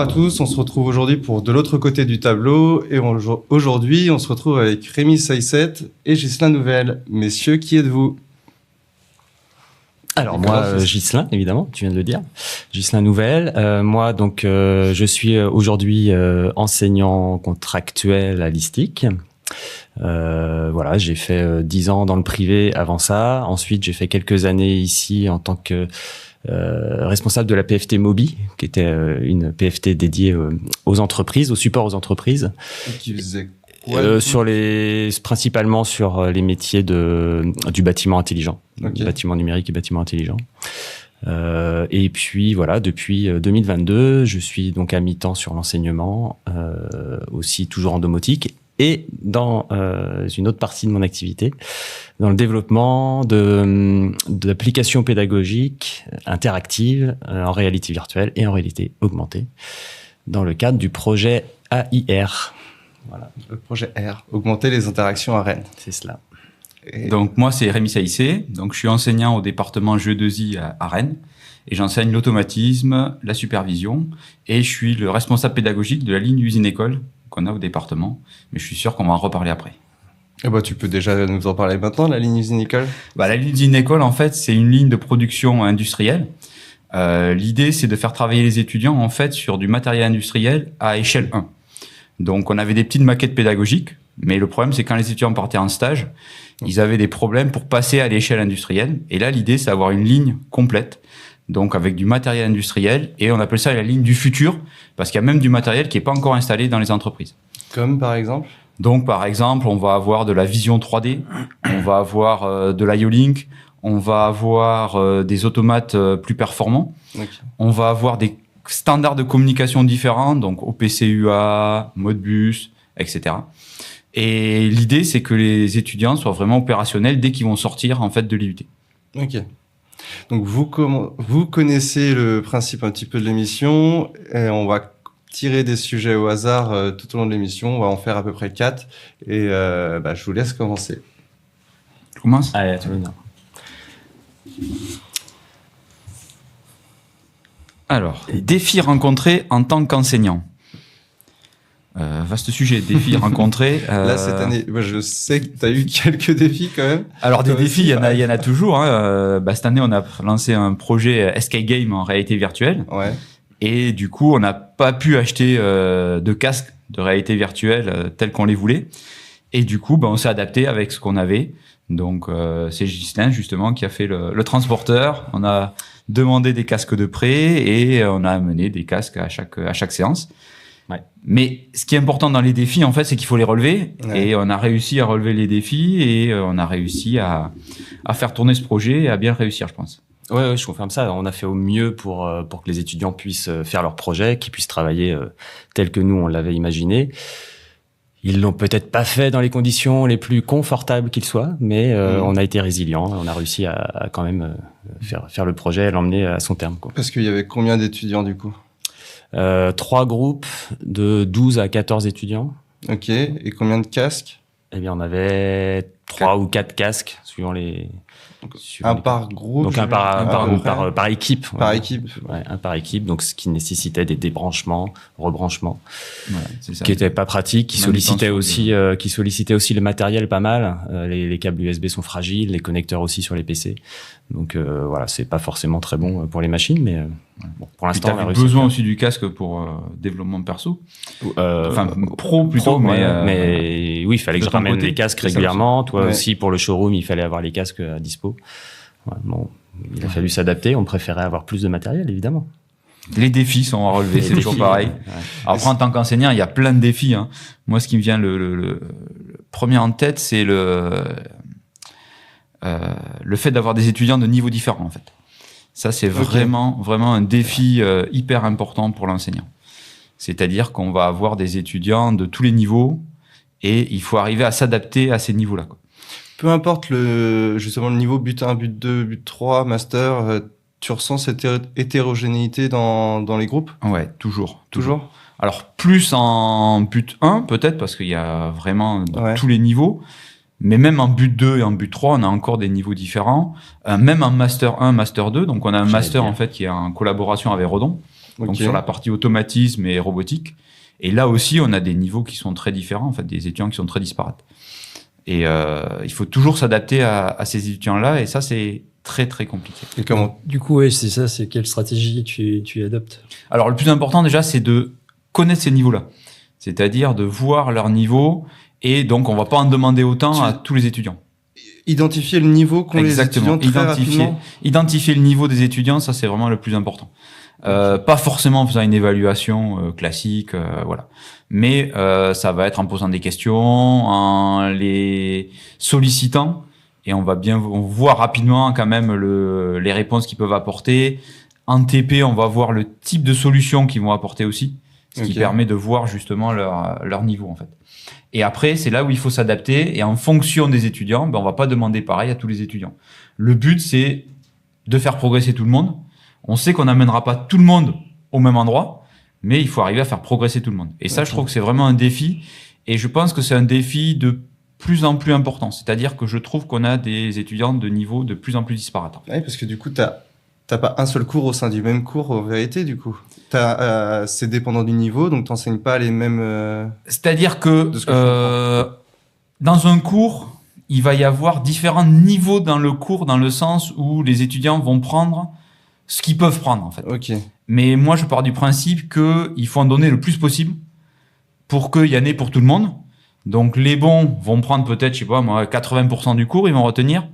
à tous, on se retrouve aujourd'hui pour De l'autre côté du tableau et aujourd'hui on se retrouve avec Rémi Saïset et Ghislain Nouvel. Messieurs, qui êtes-vous ? Alors moi, Ghislain, évidemment, tu viens de le dire. Ghislain Nouvel. Moi, donc, je suis aujourd'hui enseignant contractuel à l'ISTIC. Voilà, j'ai fait 10 ans dans le privé avant ça. Ensuite, j'ai fait quelques années ici en tant que responsable de la PFT Mobi, qui était une PFT dédiée aux entreprises, au support aux entreprises. Et qui faisait principalement sur les métiers du bâtiment intelligent, Okay. Bâtiment numérique et bâtiment intelligent. Et puis voilà, depuis 2022, je suis donc à mi-temps sur l'enseignement, aussi toujours en domotique et dans une autre partie de mon activité, dans le développement d'applications pédagogiques interactives en réalité virtuelle et en réalité augmentée, dans le cadre du projet AIR. Voilà, le projet R, augmenter les interactions à Rennes. C'est cela. Et... Donc moi c'est Rémi Saïssé, donc je suis enseignant au département Jeux2I à Rennes et j'enseigne l'automatisme, la supervision et je suis le responsable pédagogique de la ligne usine-école qu'on a au département, mais je suis sûr qu'on va en reparler après. Eh ben, tu peux déjà nous en parler maintenant, la ligne usine-école ? La ligne usine-école en fait c'est une ligne de production industrielle. L'idée c'est de faire travailler les étudiants en fait sur du matériel industriel à échelle 1. Donc, on avait des petites maquettes pédagogiques, mais le problème, c'est quand les étudiants partaient en stage, ils avaient des problèmes pour passer à l'échelle industrielle. Et là, l'idée, c'est d'avoir une ligne complète, donc avec du matériel industriel, et on appelle ça la ligne du futur, parce qu'il y a même du matériel qui n'est pas encore installé dans les entreprises. Comme par exemple ? Donc, par exemple, on va avoir de la vision 3D, on va avoir de l'IO-Link, on va avoir des automates plus performants, Okay. on va avoir des standards de communication différents, donc OPC-UA, Modbus, etc. Et l'idée, c'est que les étudiants soient vraiment opérationnels dès qu'ils vont sortir en fait de l'IUT. Ok. Donc vous connaissez le principe un petit peu de l'émission et on va tirer des sujets au hasard tout au long de l'émission. On va en faire à peu près 4 et je vous laisse commencer. Je commence ? Allez, à tout le monde. Alors, défis rencontrés en tant qu'enseignant. Vaste sujet, défis rencontrés. Là, cette année, moi, je sais que tu as eu quelques défis quand même. Alors, des défis, il y en a toujours. Cette année, on a lancé un projet Escape Game en réalité virtuelle. Ouais. Et du coup, on n'a pas pu acheter de casque de réalité virtuelle tel qu'on les voulait. Et du coup, on s'est adapté avec ce qu'on avait. Donc, c'est Ghislain, justement, qui a fait le transporteur. On a demandé des casques de prêt et on a amené des casques à chaque séance. Ouais. Mais ce qui est important dans les défis, en fait, c'est qu'il faut les relever. Ouais. Et on a réussi à relever les défis et on a réussi à faire tourner ce projet et à bien réussir, je pense. Ouais, je confirme ça. On a fait au mieux pour que les étudiants puissent faire leur projet, qu'ils puissent travailler tel que nous, on l'avait imaginé. Ils l'ont peut-être pas fait dans les conditions les plus confortables qu'ils soient, mais on a été résilients. On a réussi à quand même faire le projet et l'emmener à son terme, quoi. Parce qu'il y avait combien d'étudiants du coup ? 3 groupes de 12 à 14 étudiants. Ok. Et combien de casques ? Eh bien, on avait 3 ou 4 casques, suivant les... Un par groupe. Donc un par groupe, par équipe. Par ouais. équipe. Ouais, un par équipe, donc ce qui nécessitait des débranchements, rebranchements, Voilà, c'est ça. qui étaient pas pratiques, qui sollicitaient aussi le matériel pas mal. Les câbles USB sont fragiles, les connecteurs aussi sur les PC. Donc voilà, c'est pas forcément très bon pour les machines, mais bon, pour l'instant on a T'avais réussi. besoin aussi du casque pour développement perso. Enfin, pro plutôt, mais oui, il fallait que de je ton ramène côté, les casques c'est ça régulièrement. Toi Ouais. aussi, pour le showroom, il fallait avoir les casques à dispo. Ouais, bon, il a fallu s'adapter. On préférait avoir plus de matériel, évidemment. Les défis sont à relever, c'est toujours pareil. Ouais. Après, en tant qu'enseignant, il y a plein de défis. Moi, ce qui me vient le premier en tête, c'est le fait d'avoir des étudiants de niveaux différents, en fait. Ça, c'est vraiment un défi hyper important pour l'enseignant. C'est-à-dire qu'on va avoir des étudiants de tous les niveaux et il faut arriver à s'adapter à ces niveaux-là, quoi. Peu importe justement le niveau but 1, but 2, but 3, master, tu ressens cette hétérogénéité dans les groupes ? Ouais, toujours. Toujours ? Alors, plus en but 1, peut-être, parce qu'il y a vraiment tous les niveaux. Mais même en but 2 et en but 3, on a encore des niveaux différents. Même en master 1, master 2. Donc, on a un master, en fait, qui est en collaboration avec Redon. donc sur la partie automatisme et robotique. Et là aussi, on a des niveaux qui sont très différents, en fait, des étudiants qui sont très disparates. Et il faut toujours s'adapter à ces étudiants-là, et ça, c'est très, très compliqué. Et comment... Du coup, oui, c'est ça, c'est quelle stratégie tu adoptes? Alors, le plus important, déjà, c'est de connaître ces niveaux-là. C'est-à-dire de voir leur niveau, et donc, on va pas en demander autant à tous les étudiants. Identifier le niveau qu'ont les étudiants très rapidement. Identifier le niveau des étudiants, ça, c'est vraiment le plus important. Pas forcément en faisant une évaluation classique, voilà. Mais ça va être en posant des questions, en les sollicitant, et on voit rapidement quand même les réponses qu'ils peuvent apporter. En TP, on va voir le type de solution qu'ils vont apporter aussi, ce qui permet de voir justement leur niveau en fait. Et après, c'est là où il faut s'adapter, et en fonction des étudiants, on va pas demander pareil à tous les étudiants. Le but, c'est de faire progresser tout le monde. On sait qu'on n'amènera pas tout le monde au même endroit, mais il faut arriver à faire progresser tout le monde. Et ça, je trouve que c'est vraiment un défi. Et je pense que c'est un défi de plus en plus important. C'est-à-dire que je trouve qu'on a des étudiants de niveau de plus en plus disparates. Oui, parce que du coup, t'as pas un seul cours au sein du même cours, en vérité, du coup. C'est dépendant du niveau, donc t'enseignes pas les mêmes... C'est-à-dire que dans un cours, il va y avoir différents niveaux dans le cours, dans le sens où les étudiants vont prendre ce qu'ils peuvent prendre, en fait. Ok. Mais moi, je pars du principe qu'il faut en donner le plus possible pour qu'il y en ait pour tout le monde. Donc, les bons vont prendre peut-être, je sais pas moi, 80% du cours, ils vont retenir.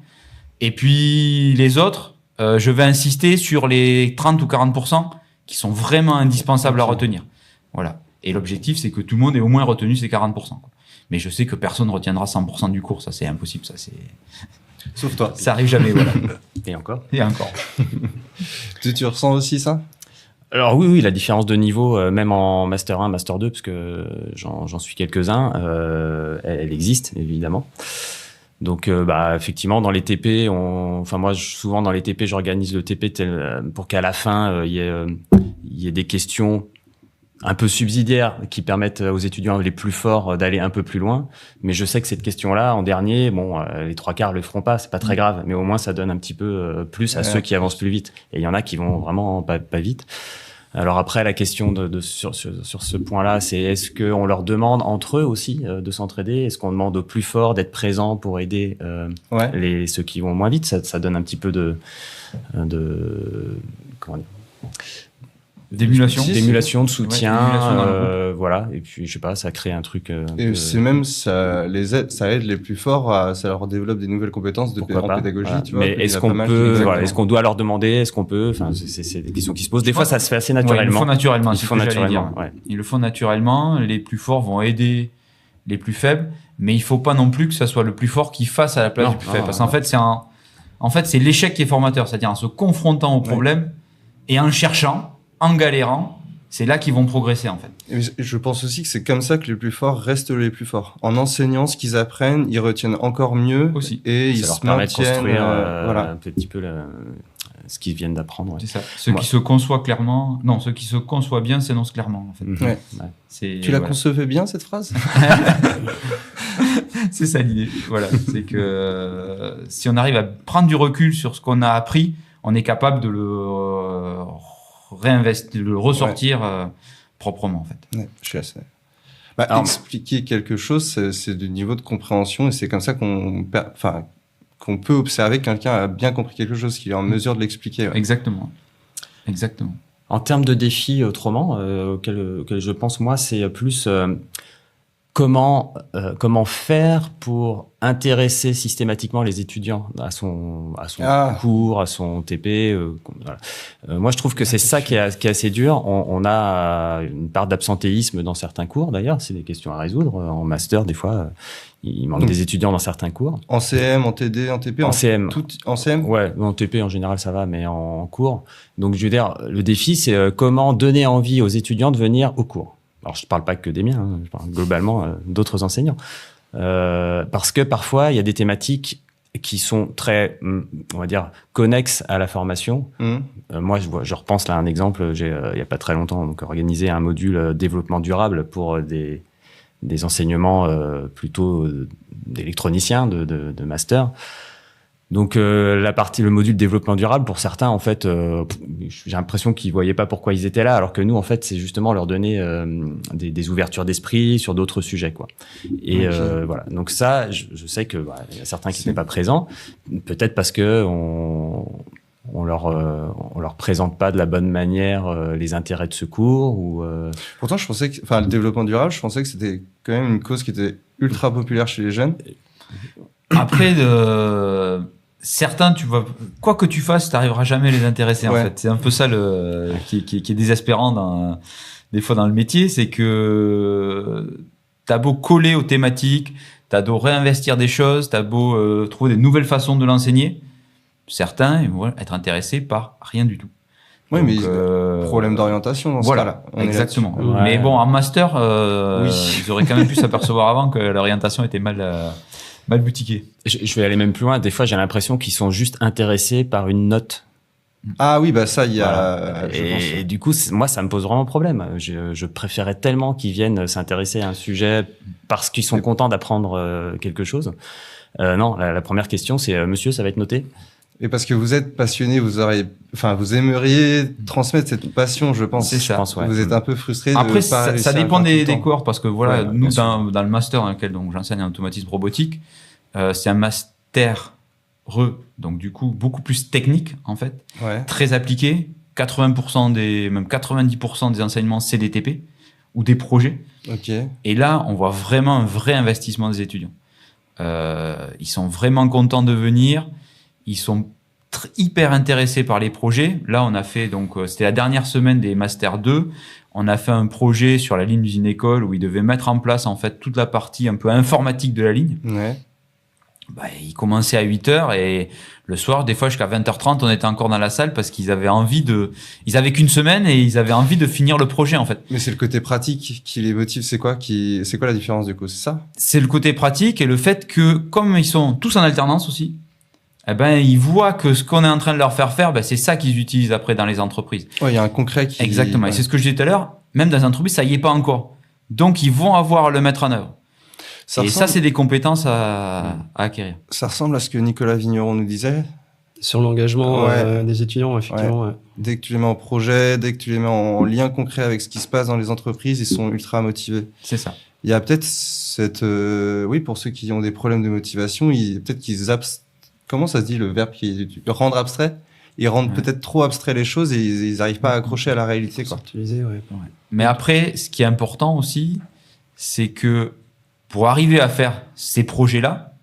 Et puis, les autres, je vais insister sur les 30 ou 40% qui sont vraiment indispensables à retenir. Voilà. Et l'objectif, c'est que tout le monde ait au moins retenu ces 40%. Quoi. Mais je sais que personne ne retiendra 100% du cours. Ça, c'est impossible. Ça, c'est... Sauf toi. Ça arrive jamais, voilà. Et encore. Et encore. Tu ressens aussi ça? Alors oui, la différence de niveau, même en Master 1, Master 2, parce que j'en suis quelques-uns, elle existe, évidemment. Donc, effectivement, dans les TP, moi, souvent dans les TP, j'organise le TP pour qu'à la fin, il y ait des questions un peu subsidiaires qui permettent aux étudiants les plus forts d'aller un peu plus loin. Mais je sais que cette question-là, en dernier, les 3/4 le feront pas, c'est pas très grave. Mais au moins, ça donne un petit peu plus à ceux qui avancent plus vite. Et il y en a qui vont vraiment pas vite. Alors après, la question sur ce point-là, c'est est-ce qu'on leur demande entre eux aussi de s'entraider? Est-ce qu'on demande aux plus forts d'être présents pour aider ceux qui vont moins vite? Ça donne un petit peu de comment dire, d'émulation, de soutien, voilà. Et puis je sais pas, ça crée un truc. C'est même ça aide les plus forts, ça leur développe des nouvelles compétences en pédagogie. Voilà. Tu vois. Mais est-ce qu'on peut, est-ce qu'on doit leur demander, est-ce qu'on peut, enfin c'est des questions qui se posent. Des fois, ça se fait assez naturellement. Ils le font naturellement. Ils le font naturellement. Les plus forts vont aider les plus faibles, mais il faut pas non plus que ça soit le plus fort qui fasse à la place du plus faible, parce qu'en fait c'est l'échec qui est formateur, c'est-à-dire en se confrontant au problème et en cherchant. En galérant, c'est là qu'ils vont progresser en fait. Et je pense aussi que c'est comme ça que les plus forts restent les plus forts. En enseignant ce qu'ils apprennent, ils retiennent encore mieux aussi. Et ils se permet de construire voilà. un petit peu ce qu'ils viennent d'apprendre. C'est ça. Ceux qui se conçoivent clairement, ceux qui se conçoivent bien s'énoncent clairement en fait. Tu la concevais bien cette phrase? C'est ça l'idée. Voilà, c'est que si on arrive à prendre du recul sur ce qu'on a appris, on est capable de le réinvestir, de le ressortir proprement en fait. Je suis assez. Expliquer quelque chose, c'est du niveau de compréhension, et c'est comme ça qu'on peut observer quelqu'un a bien compris quelque chose, qu'il est en mesure de l'expliquer. Ouais. Exactement. En termes de défis, autrement, auquel je pense moi, c'est plus comment faire pour intéresser systématiquement les étudiants à son cours, à son TP. Voilà. Moi, je trouve que c'est ça qui est assez dur. On a une part d'absentéisme dans certains cours, d'ailleurs. C'est des questions à résoudre. En master, des fois, il manque des étudiants dans certains cours. En CM, en TD, en TP? En CM. En CM? Ouais, en TP, en général, ça va, mais en cours. Donc, je veux dire, le défi, c'est comment donner envie aux étudiants de venir au cours. Alors, je ne parle pas que des miens, je parle globalement d'autres enseignants. Parce que parfois, il y a des thématiques qui sont très, on va dire, connexes à la formation. Moi, je repense là à un exemple. J'ai, il n'y a pas très longtemps, organisé un module développement durable pour des enseignements plutôt d'électroniciens, de master. Donc le module développement durable, pour certains, en fait, j'ai l'impression qu'ils voyaient pas pourquoi ils étaient là, alors que nous, en fait, c'est justement leur donner des ouvertures d'esprit sur d'autres sujets, quoi. Et voilà. Donc ça, je sais que il y a certains qui n'étaient pas présents, peut-être parce que on leur présente pas de la bonne manière les intérêts de ce cours ou. Pourtant, je pensais que, le développement durable, je pensais que c'était quand même une cause qui était ultra populaire chez les jeunes. Après, certains, tu vois, quoi que tu fasses, tu n'arriveras jamais à les intéresser, en fait. C'est un peu ça qui est désespérant des fois dans le métier, c'est que t'as beau coller aux thématiques, t'as beau réinvestir des choses, t'as beau trouver des nouvelles façons de l'enseigner, certains ils vont être intéressés par rien du tout. Oui, mais problème d'orientation dans ce cas-là. Exactement. Ouais. Mais bon, en master, ils auraient quand même pu s'apercevoir avant que l'orientation était mal boutiquée. Je vais aller même plus loin. Des fois, j'ai l'impression qu'ils sont juste intéressés par une note. Ah oui, ça, il y a... Voilà. Et du coup, moi, ça me pose vraiment problème. Je préférais tellement qu'ils viennent s'intéresser à un sujet parce qu'ils sont contents d'apprendre quelque chose. Non, la première question, c'est monsieur, ça va être noté? Et parce que vous êtes passionné, vous aimeriez transmettre cette passion, je pense. C'est ça. Je pense, ouais. Vous êtes un peu frustré de Après, pas réussir ça à dépend faire tout le des temps. cohortes, parce que voilà, Ouais, nous, bien dans le master dans lequel j'enseigne en automatisme robotique, c'est un master donc du coup, beaucoup plus technique, en fait, Ouais. très appliqué. 80% même 90% des enseignements, c'est des TP ou des projets. Ok. Et là, on voit vraiment un vrai investissement des étudiants. Ils sont vraiment contents de venir. Ils sont hyper intéressés par les projets. Là, on a fait, donc, c'était la dernière semaine des Master 2. On a fait un projet sur la ligne d'usine école où ils devaient mettre en place, en fait, toute la partie un peu informatique de la ligne. Ouais. Ils commençaient à 8h et le soir, des fois, jusqu'à 20h30, on était encore dans la salle parce qu'ils avaient ils avaient qu'une semaine et ils avaient envie de finir le projet, en fait. Mais c'est le côté pratique qui les motive. C'est quoi la différence du coup? C'est ça? C'est le côté pratique et le fait que, comme ils sont tous en alternance aussi, ils voient que ce qu'on est en train de leur faire faire, c'est ça qu'ils utilisent après dans les entreprises. Ouais, il y a un concret qui... Exactement. Ouais. Et c'est ce que je disais tout à l'heure, même dans les entreprises, ça y est pas encore. Donc, ils vont avoir à le mettre en œuvre. Ça, c'est des compétences à acquérir. Ça ressemble à ce que Nicolas Vigneron nous disait. Sur l'engagement des étudiants, effectivement. Ouais. Dès que tu les mets en projet, dès que tu les mets en lien concret avec ce qui se passe dans les entreprises, ils sont ultra motivés. C'est ça. Il y a peut-être cette... oui, pour ceux qui ont des problèmes de motivation, peut-être qu'ils... Comment ça se dit le verbe qui est rendre abstrait? Ils rendent peut-être trop abstrait les choses et ils n'arrivent pas à accrocher à la réalité, quoi. Mais après, ce qui est important aussi, c'est que pour arriver à faire ces projets-là,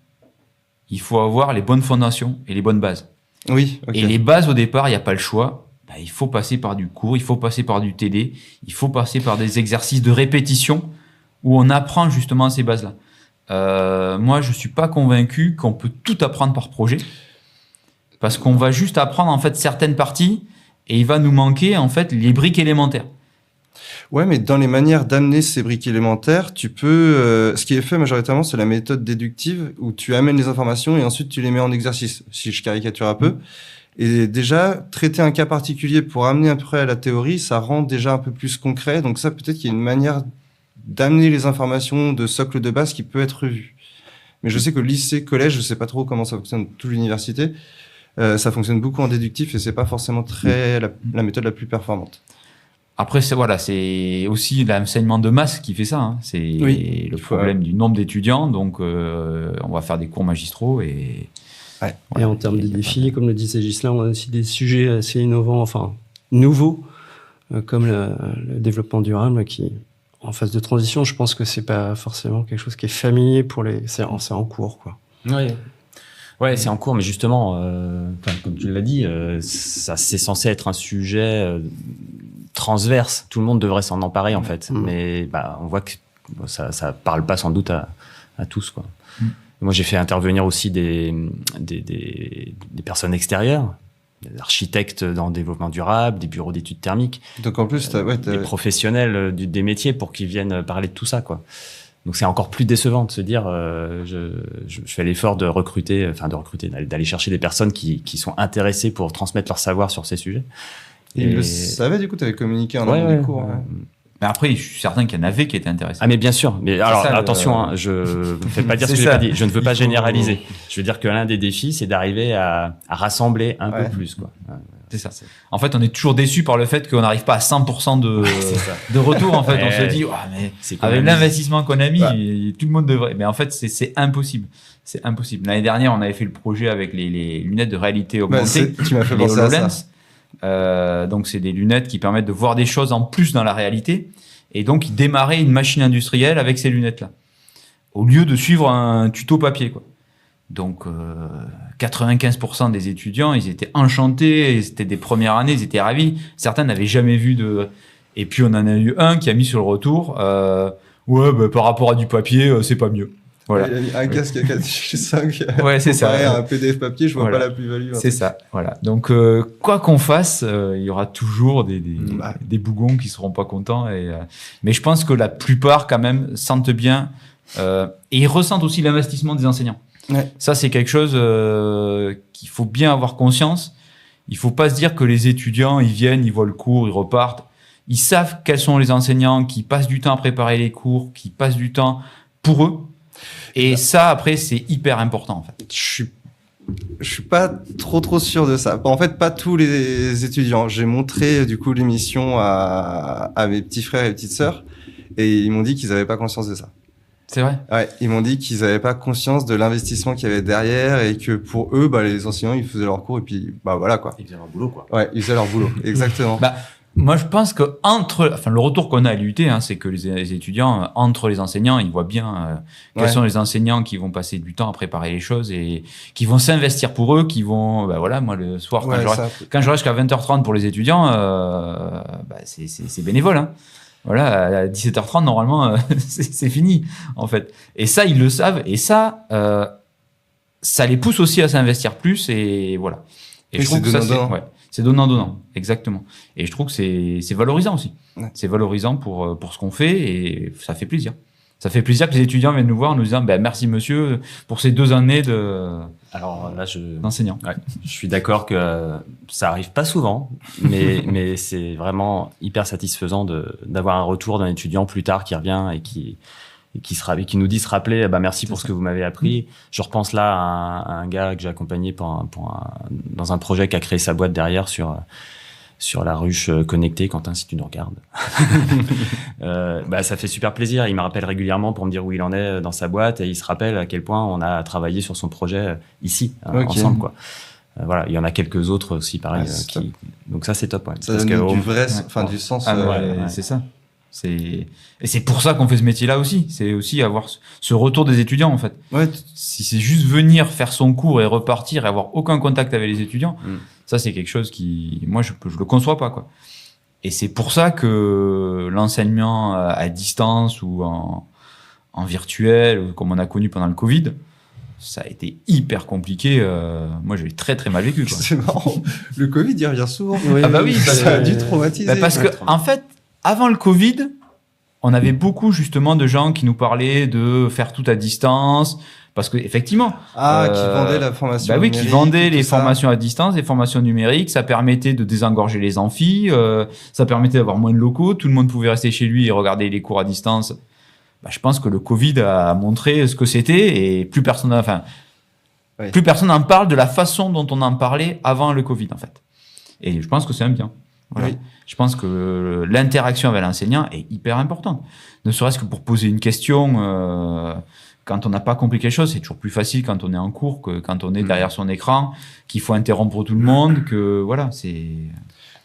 il faut avoir les bonnes fondations et les bonnes bases. Oui, ok. Et les bases, au départ, il n'y a pas le choix. Il faut passer par du cours, il faut passer par du TD, il faut passer par des exercices de répétition où on apprend justement ces bases-là. Moi, je suis pas convaincu qu'on peut tout apprendre par projet, parce qu'on va juste apprendre en fait certaines parties et il va nous manquer en fait les briques élémentaires. Ouais, mais dans les manières d'amener ces briques élémentaires, tu peux... ce qui est fait majoritairement, c'est la méthode déductive où tu amènes les informations et ensuite tu les mets en exercice, si je caricature un peu. Et déjà, traiter un cas particulier pour amener après à la théorie, ça rend déjà un peu plus concret. Donc ça, peut-être qu'il y a une manière d'amener les informations de socle de base qui peut être revue. Mais je sais que lycée, collège, je sais pas trop comment ça fonctionne toute l'université. Ça fonctionne beaucoup en déductif et c'est pas forcément la méthode la plus performante. Après, c'est aussi l'enseignement de masse qui fait ça. Hein. C'est le problème du nombre d'étudiants. Donc, on va faire des cours magistraux et... Ouais. Et en termes de défis, comme le disait Ghislain, on a aussi des sujets assez innovants, enfin nouveaux, comme le développement durable, qui, en phase de transition, je pense que c'est pas forcément quelque chose qui est familier pour c'est en cours, quoi. Oui. Ouais, c'est en cours, mais justement, comme tu l'as dit, c'est censé être un sujet transverse. Tout le monde devrait s'en emparer, en fait. Mais on voit que ça parle pas sans doute à tous, quoi. Moi, j'ai fait intervenir aussi des personnes extérieures, des architectes dans le développement durable, des bureaux d'études thermiques. Donc en plus, des professionnels des métiers pour qu'ils viennent parler de tout ça, quoi. Donc c'est encore plus décevant de se dire, je fais l'effort de recruter, d'aller chercher des personnes qui sont intéressées pour transmettre leur savoir sur ces sujets. Et ils le savaient, du coup, tu avais communiqué en amont du cours. Mais après, je suis certain qu'il y en avait qui étaient intéressés. Ah mais bien sûr, mais alors ça, attention, hein, je ne fais pas dire ce que C'est j'ai ça. pas dit. Je ne veux pas Il faut- généraliser. Je veux dire que l'un des défis, c'est d'arriver à rassembler un peu plus, quoi. C'est ça. En fait, on est toujours déçu par le fait qu'on n'arrive pas à 100% C'est ça. de retour. En fait, on Ouais. se dit, mais C'est qu'on avec a mis- l'investissement qu'on a mis, Ouais. tout le monde devrait. Mais en fait, c'est impossible. C'est impossible. L'année dernière, on avait fait le projet avec les lunettes de réalité augmentée, Tu m'as fait les penser à ça. HoloLens. Donc, c'est des lunettes qui permettent de voir des choses en plus dans la réalité. Et donc, ils démarraient une machine industrielle avec ces lunettes-là, au lieu de suivre un tuto papier, quoi. Donc, 95% des étudiants, ils étaient enchantés, c'était des premières années, ils étaient ravis. Certains n'avaient jamais vu de... Et puis, on en a eu un qui a mis sur le retour, par rapport à du papier, c'est pas mieux. Voilà. Il a mis un casque à 4G5. Ouais, c'est ça. Comparé à un PDF papier, je vois Voilà. pas la plus-value. C'est ça, voilà. Donc, quoi qu'on fasse, il y aura toujours des bougons qui seront pas contents. Mais je pense que la plupart, quand même, sentent bien et ils ressentent aussi l'investissement des enseignants. Ouais. Ça, c'est quelque chose qu'il faut bien avoir conscience. Il faut pas se dire que les étudiants, ils viennent, ils voient le cours, ils repartent. Ils savent quels sont les enseignants qui passent du temps à préparer les cours, qui passent du temps pour eux. Et ça, après, c'est hyper important, en fait. Je suis pas trop sûr de ça. En fait, pas tous les étudiants. J'ai montré du coup l'émission à mes petits frères et petites sœurs et ils m'ont dit qu'ils avaient pas conscience de ça. C'est vrai. Ouais, ils m'ont dit qu'ils avaient pas conscience de l'investissement qu'il y avait derrière et que pour eux, les enseignants, ils faisaient leur cours et puis voilà quoi. Ils faisaient leur boulot, quoi. Ouais, ils faisaient leur boulot. Exactement. Moi, je pense que le retour qu'on a à l'UT, c'est que les étudiants, entre les enseignants, ils voient bien quels sont les enseignants qui vont passer du temps à préparer les choses et qui vont s'investir pour eux, qui vont, moi, le soir, quand je reste jusqu'à 20h30 pour les étudiants, c'est bénévole, hein. Voilà, à 17h30, normalement, c'est fini, en fait. Et ça, ils le savent. Et ça les pousse aussi à s'investir plus. Et voilà. Et oui, je trouve que ça, donnant-donnant. c'est donnant-donnant, exactement. Et je trouve que c'est valorisant aussi. Ouais. C'est valorisant pour ce qu'on fait et ça fait plaisir. Ça fait plaisir que les étudiants viennent nous voir en nous disant merci monsieur pour ces 2 années Alors là, d'enseignant. Ouais, je suis d'accord que ça arrive pas souvent, mais c'est vraiment hyper satisfaisant d'avoir un retour d'un étudiant plus tard qui revient et qui nous dit se rappeler merci pour ce que vous m'avez appris. Je repense là à un gars que j'ai accompagné dans un projet qui a créé sa boîte derrière sur la ruche connectée. Quentin, si tu nous regardes. Ça fait super plaisir. Il me rappelle régulièrement pour me dire où il en est dans sa boîte et il se rappelle à quel point on a travaillé sur son projet ici, ensemble, quoi. Voilà, il y en a quelques autres aussi, pareil. Donc ça, c'est top. Ouais. Ça donne du vrai, du sens. C'est ça. Et c'est pour ça qu'on fait ce métier-là aussi. C'est aussi avoir ce retour des étudiants, en fait. Ouais. Si c'est juste venir faire son cours et repartir et avoir aucun contact avec les étudiants, ça, c'est quelque chose qui, moi, je le conçois pas, quoi. Et c'est pour ça que l'enseignement à distance ou en virtuel, comme on a connu pendant le Covid, ça a été hyper compliqué. Moi, j'ai très, très mal vécu, quoi. C'est marrant. Le Covid, il revient souvent. Oui, ça a dû traumatiser. Parce que, en fait, avant le Covid, on avait beaucoup justement de gens qui nous parlaient de faire tout à distance, parce que effectivement, qui vendaient la formation numérique. Qui vendaient les formations à distance, les formations numériques, ça permettait de désengorger les amphis, ça permettait d'avoir moins de locaux, tout le monde pouvait rester chez lui et regarder les cours à distance. Je pense que le Covid a montré ce que c'était et plus personne n'en parle de la façon dont on en parlait avant le Covid, en fait. Et je pense que c'est un bien. Voilà. Oui. Je pense que l'interaction avec l'enseignant est hyper importante. Ne serait-ce que pour poser une question, quand on n'a pas compris quelque chose, c'est toujours plus facile quand on est en cours que quand on est derrière son écran, qu'il faut interrompre tout le monde, que voilà, c'est...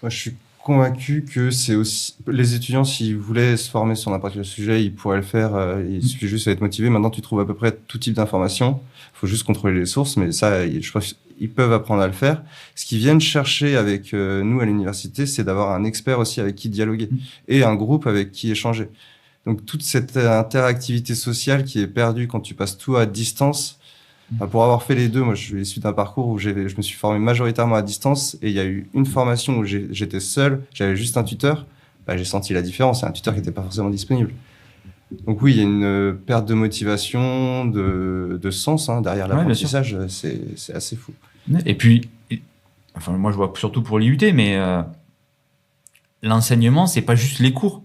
Moi, je suis convaincu que c'est aussi... Les étudiants, s'ils voulaient se former sur n'importe quel sujet, ils pourraient le faire. Il suffit juste d'être motivé. Maintenant, tu trouves à peu près tout type d'informations. Il faut juste contrôler les sources, mais ça, je pense qu'ils peuvent apprendre à le faire. Ce qu'ils viennent chercher avec nous à l'université, c'est d'avoir un expert aussi avec qui dialoguer et un groupe avec qui échanger. Donc, toute cette interactivité sociale qui est perdue quand tu passes tout à distance. Pour avoir fait les deux, moi, je suis issu d'un parcours où je me suis formé majoritairement à distance et il y a eu une formation où j'étais seul, j'avais juste un tuteur. J'ai senti la différence. C'est un tuteur qui n'était pas forcément disponible. Donc oui, il y a une perte de motivation, de sens derrière l'apprentissage. C'est assez fou. Et puis, moi, je vois surtout pour l'IUT, mais l'enseignement, c'est pas juste les cours.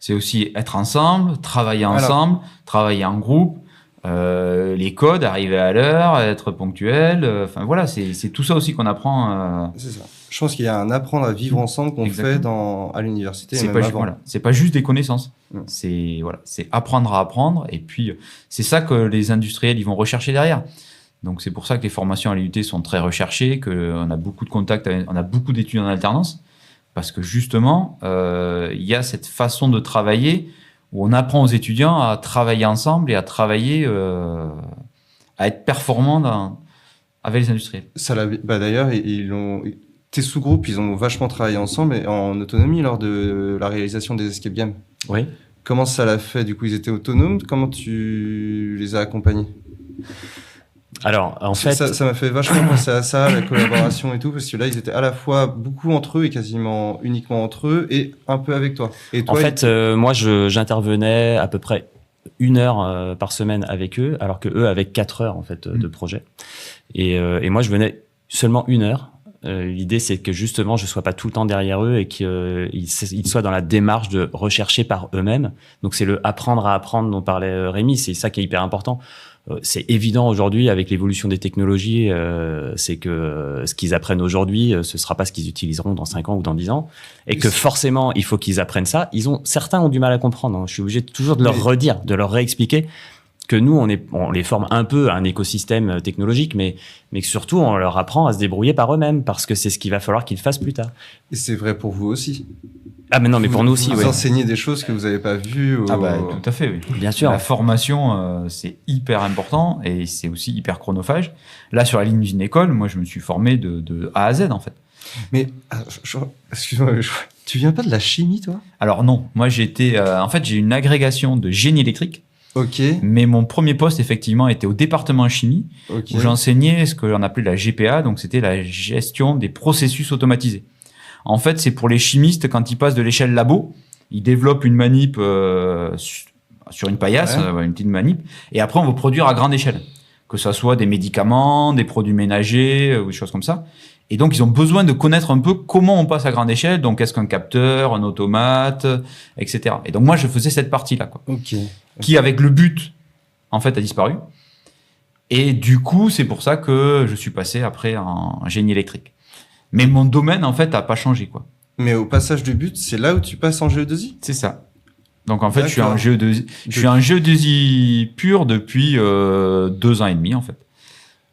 C'est aussi être ensemble, travailler ensemble, travailler en groupe, les codes, arriver à l'heure, être ponctuel. Enfin voilà, c'est tout ça aussi qu'on apprend. C'est ça. Je pense qu'il y a un apprendre à vivre ensemble qu'on fait à l'université. C'est pas juste des connaissances. C'est apprendre à apprendre. Et puis c'est ça que les industriels ils vont rechercher derrière. Donc c'est pour ça que les formations à l'IUT sont très recherchées, qu'on a beaucoup de contacts, on a beaucoup d'étudiants en alternance, parce que justement il y a cette façon de travailler où on apprend aux étudiants à travailler ensemble et à travailler, à être performants avec les industriels. D'ailleurs, tes sous-groupes, ils ont vachement travaillé ensemble et en autonomie lors de la réalisation des escape games. Oui. Comment ça l'a fait? Du coup, ils étaient autonomes. Comment tu les as accompagnés? Alors, en fait... Ça m'a fait vachement penser à ça, la collaboration et tout, parce que là, ils étaient à la fois beaucoup entre eux et quasiment uniquement entre eux et un peu avec toi. Et toi, en fait, moi, j'intervenais à peu près 1 heure par semaine avec eux, alors que eux avaient 4 heures en fait de projet. Et moi, je venais seulement 1 heure. L'idée, c'est que justement, je sois pas tout le temps derrière eux et qu'ils soient dans la démarche de rechercher par eux-mêmes. Donc, c'est le apprendre à apprendre dont parlait Rémi. C'est ça qui est hyper important. C'est évident aujourd'hui avec l'évolution des technologies, c'est que ce qu'ils apprennent aujourd'hui, ce sera pas ce qu'ils utiliseront dans 5 ans ou dans 10 ans, et que forcément il faut qu'ils apprennent ça. Certains ont du mal à comprendre. Hein. Je suis obligé toujours de leur redire, de leur réexpliquer que nous on les forme un peu à un écosystème technologique, mais que surtout on leur apprend à se débrouiller par eux-mêmes parce que c'est ce qu'il va falloir qu'ils fassent plus tard. Et c'est vrai pour vous aussi. Ah mais non, mais pour nous aussi, vous enseignez des choses que vous n'avez pas vues. Ah bah tout à fait, oui. Bien sûr. La formation, c'est hyper important et c'est aussi hyper chronophage. Là, sur la ligne d'une école, moi, je me suis formé de A à Z, en fait. Mais, excuse-moi, tu viens pas de la chimie, toi? Alors non, moi, en fait, j'ai une agrégation de génie électrique. Ok. Mais mon premier poste, effectivement, était au département chimie, où j'enseignais ce que l'on appelait la GPA, donc c'était la gestion des processus automatisés. En fait, c'est pour les chimistes, quand ils passent de l'échelle labo, ils développent une manip sur une paillasse, une petite manip, et après, on va produire à grande échelle. Que ça soit des médicaments, des produits ménagers, ou des choses comme ça. Et donc, ils ont besoin de connaître un peu comment on passe à grande échelle. Donc, est-ce qu'un capteur, un automate, etc. Et donc, moi, je faisais cette partie-là, quoi. Qui, avec le but, en fait, a disparu. Et du coup, c'est pour ça que je suis passé après en génie électrique. Mais mon domaine, en fait, a pas changé, quoi. Mais au passage du but, c'est là où tu passes en GE2I? C'est ça. Donc, en fait, je suis en GE2I pur depuis 2 ans et demi, en fait.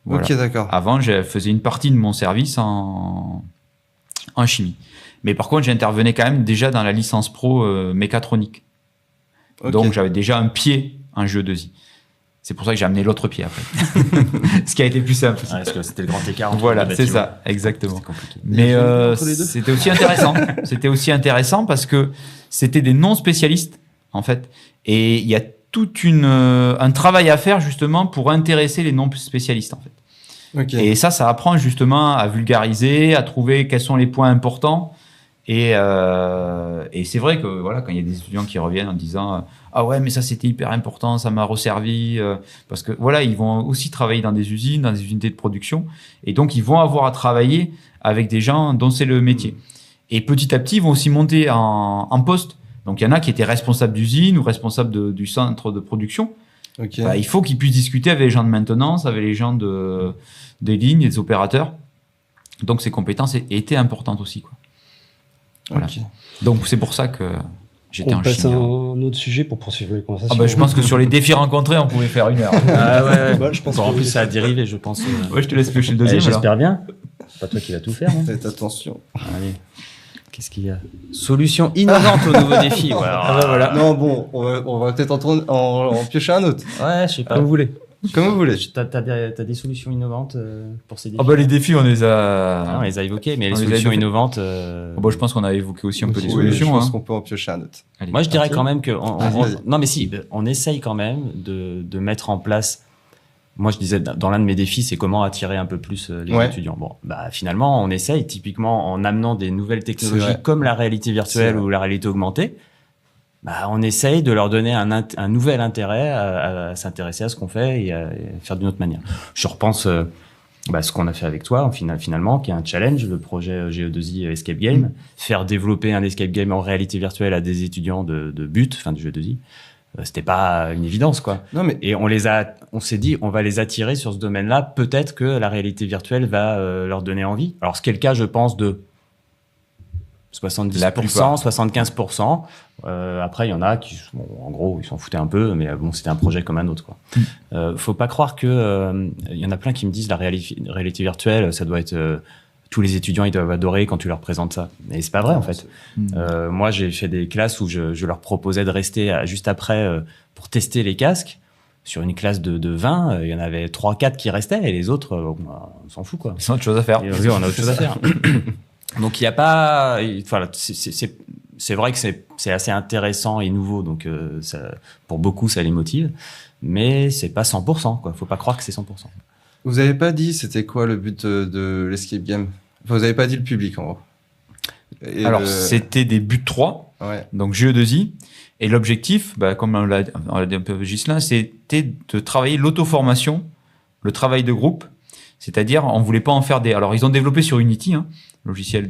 Voilà. Ok, d'accord. Avant, je faisais une partie de mon service en chimie. Mais par contre, j'intervenais quand même déjà dans la licence pro mécatronique. Donc, j'avais déjà un pied en GE2I. C'est pour ça que j'ai amené l'autre pied après. Ce qui a été plus simple. Ouais, parce que c'était le grand écart. Voilà, c'est ça, exactement. Mais c'était aussi intéressant. C'était aussi intéressant parce que c'était des non-spécialistes, en fait. Et il y a tout un travail à faire, justement, pour intéresser les non-spécialistes, en fait. Et ça apprend justement à vulgariser, à trouver quels sont les points importants. Et c'est vrai que voilà, quand il y a des étudiants qui reviennent en disant ah ouais, mais ça c'était hyper important, ça m'a resservi, parce que voilà, ils vont aussi travailler dans des usines, dans des unités de production, et donc ils vont avoir à travailler avec des gens dont c'est le métier. Et petit à petit, ils vont aussi monter en poste. Donc il y en a qui étaient responsables d'usine ou responsables du centre de production. Bah, il faut qu'ils puissent discuter avec les gens de maintenance, avec les gens des lignes et des opérateurs. Donc ces compétences étaient importantes aussi, quoi. Voilà. Donc c'est pour ça que j'étais en chimie. On passe à un autre sujet pour poursuivre les conversations. Ah bah, je pense que sur les défis rencontrés, on pouvait faire 1 heure. Ah ouais. Bah, je pense en plus, ça a dérivé, je pense. Ouais, je te laisse piocher le deuxième. J'espère bien. C'est pas toi qui vas tout faire. Hein. Faites attention. Allez. Qu'est-ce qu'il y a? Solution innovante au nouveau défi. Ouais, voilà. Non, bon, on va peut-être en piocher un autre. Ouais, je sais pas. Comme vous voulez. Comme vous voulez. T'as des solutions innovantes pour ces défis? Ah bah les défis, on les a évoqués, mais les solutions innovantes... Bah, je pense qu'on a évoqué aussi un peu les solutions. Je pense qu'on peut en piocher un autre. Allez, moi, je dirais quand même que... Non, mais si, on essaye quand même de mettre en place... Moi, je disais, dans l'un de mes défis, c'est comment attirer un peu plus les étudiants. Bon, bah, finalement, on essaye, typiquement, en amenant des nouvelles technologies comme la réalité virtuelle ou la réalité augmentée. Bah, on essaye de leur donner un nouvel intérêt à s'intéresser à ce qu'on fait et à faire d'une autre manière. Je repense ce qu'on a fait avec toi, finalement, qui est un challenge, le projet GE2I Escape Game. Faire développer un escape game en réalité virtuelle à des étudiants de but, du GE2I, c'était pas une évidence, quoi. Non, mais Et on s'est dit, on va les attirer sur ce domaine-là. Peut-être que la réalité virtuelle va leur donner envie. Alors, ce qui est le cas, je pense, de 70%, 75%. Après, il y en a qui, en gros, ils s'en foutaient un peu, mais bon, c'était un projet comme un autre, quoi. Faut pas croire que, il y en a plein qui me disent la réalité virtuelle, ça doit être, tous les étudiants, ils doivent adorer quand tu leur présentes ça. Mais c'est pas vrai, en fait. Moi, j'ai fait des classes où je leur proposais de rester juste après pour tester les casques. Sur une classe de 20, il y en avait 3-4 qui restaient et les autres, on s'en fout, quoi. C'est autre chose à faire. Et on a autre chose à faire. Donc il y a pas, voilà, c'est vrai que c'est assez intéressant et nouveau, donc pour beaucoup ça les motive, mais c'est pas 100%, quoi. Faut pas croire que c'est 100%. vous avez pas dit c'était quoi le but de l'escape game? Enfin, vous avez pas dit le public en gros. Et Alors c'était des buts 3, ouais. donc GE2I, et l'objectif, comme on l'a dit un peu Ghislain, c'était de travailler l'auto-formation, le travail de groupe, c'est-à-dire on voulait pas en faire des. Alors ils ont développé sur Unity, logiciel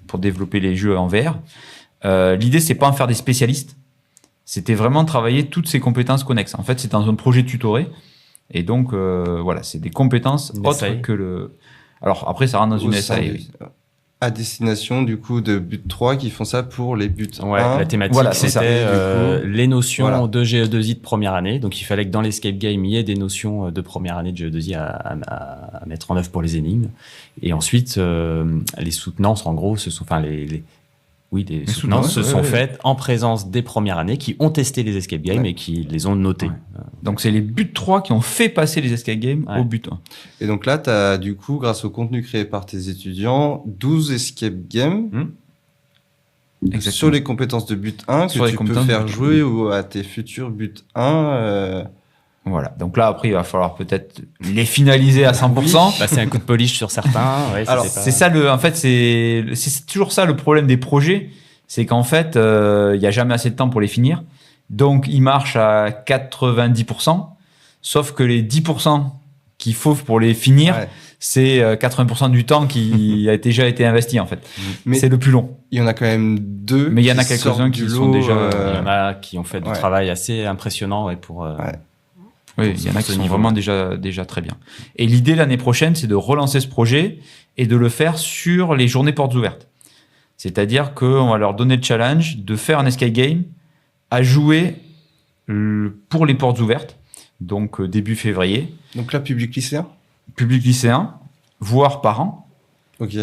pour développer les jeux en VR. L'idée, c'est pas en faire des spécialistes. C'était vraiment travailler toutes ces compétences connexes. En fait, c'est dans un projet tutoré. Et donc, voilà, c'est des compétences autres que le... Alors, après, ça rentre dans une SAE. Oui. À destination, du coup, de but 3 qui font ça pour les buts 1. La thématique, voilà, c'est c'était les notions de GE2I de première année. Donc, il fallait que dans l'escape game, il y ait des notions de première année de GE2I à mettre en œuvre pour les énigmes. Et ensuite, les soutenances, en gros, les soutenances se sont faites en présence des premières années qui ont testé les escape games et qui les ont notés. Ouais. Donc, c'est les buts 3 qui ont fait passer les escape games au but 1. Et donc là, tu as du coup, grâce au contenu créé par tes étudiants, 12 escape games sur les compétences de but 1 que tu peux faire jouer à tes futurs buts 1. Voilà. Donc là, après, il va falloir peut-être les finaliser à 100%. C'est un coup de polish sur certains. Ouais, alors, c'est ça en fait, c'est toujours ça le problème des projets. C'est qu'en fait, il y a jamais assez de temps pour les finir. Donc, ils marchent à 90%. Sauf que les 10% qu'il faut pour les finir, c'est 80% du temps qui a déjà été investi, en fait. Mais c'est le plus long. Il y en a quand même 2. Mais il y en a quelques-uns qui sont déjà, il y en a qui ont fait du travail assez impressionnant pour, oui, il y en a qui sont vraiment déjà très bien. Et l'idée l'année prochaine, c'est de relancer ce projet et de le faire sur les journées portes ouvertes. C'est-à-dire qu'on va leur donner le challenge de faire un escape game à jouer pour les portes ouvertes, donc début février. Donc là, public lycéen ? Public lycéen, voire parents. Ok.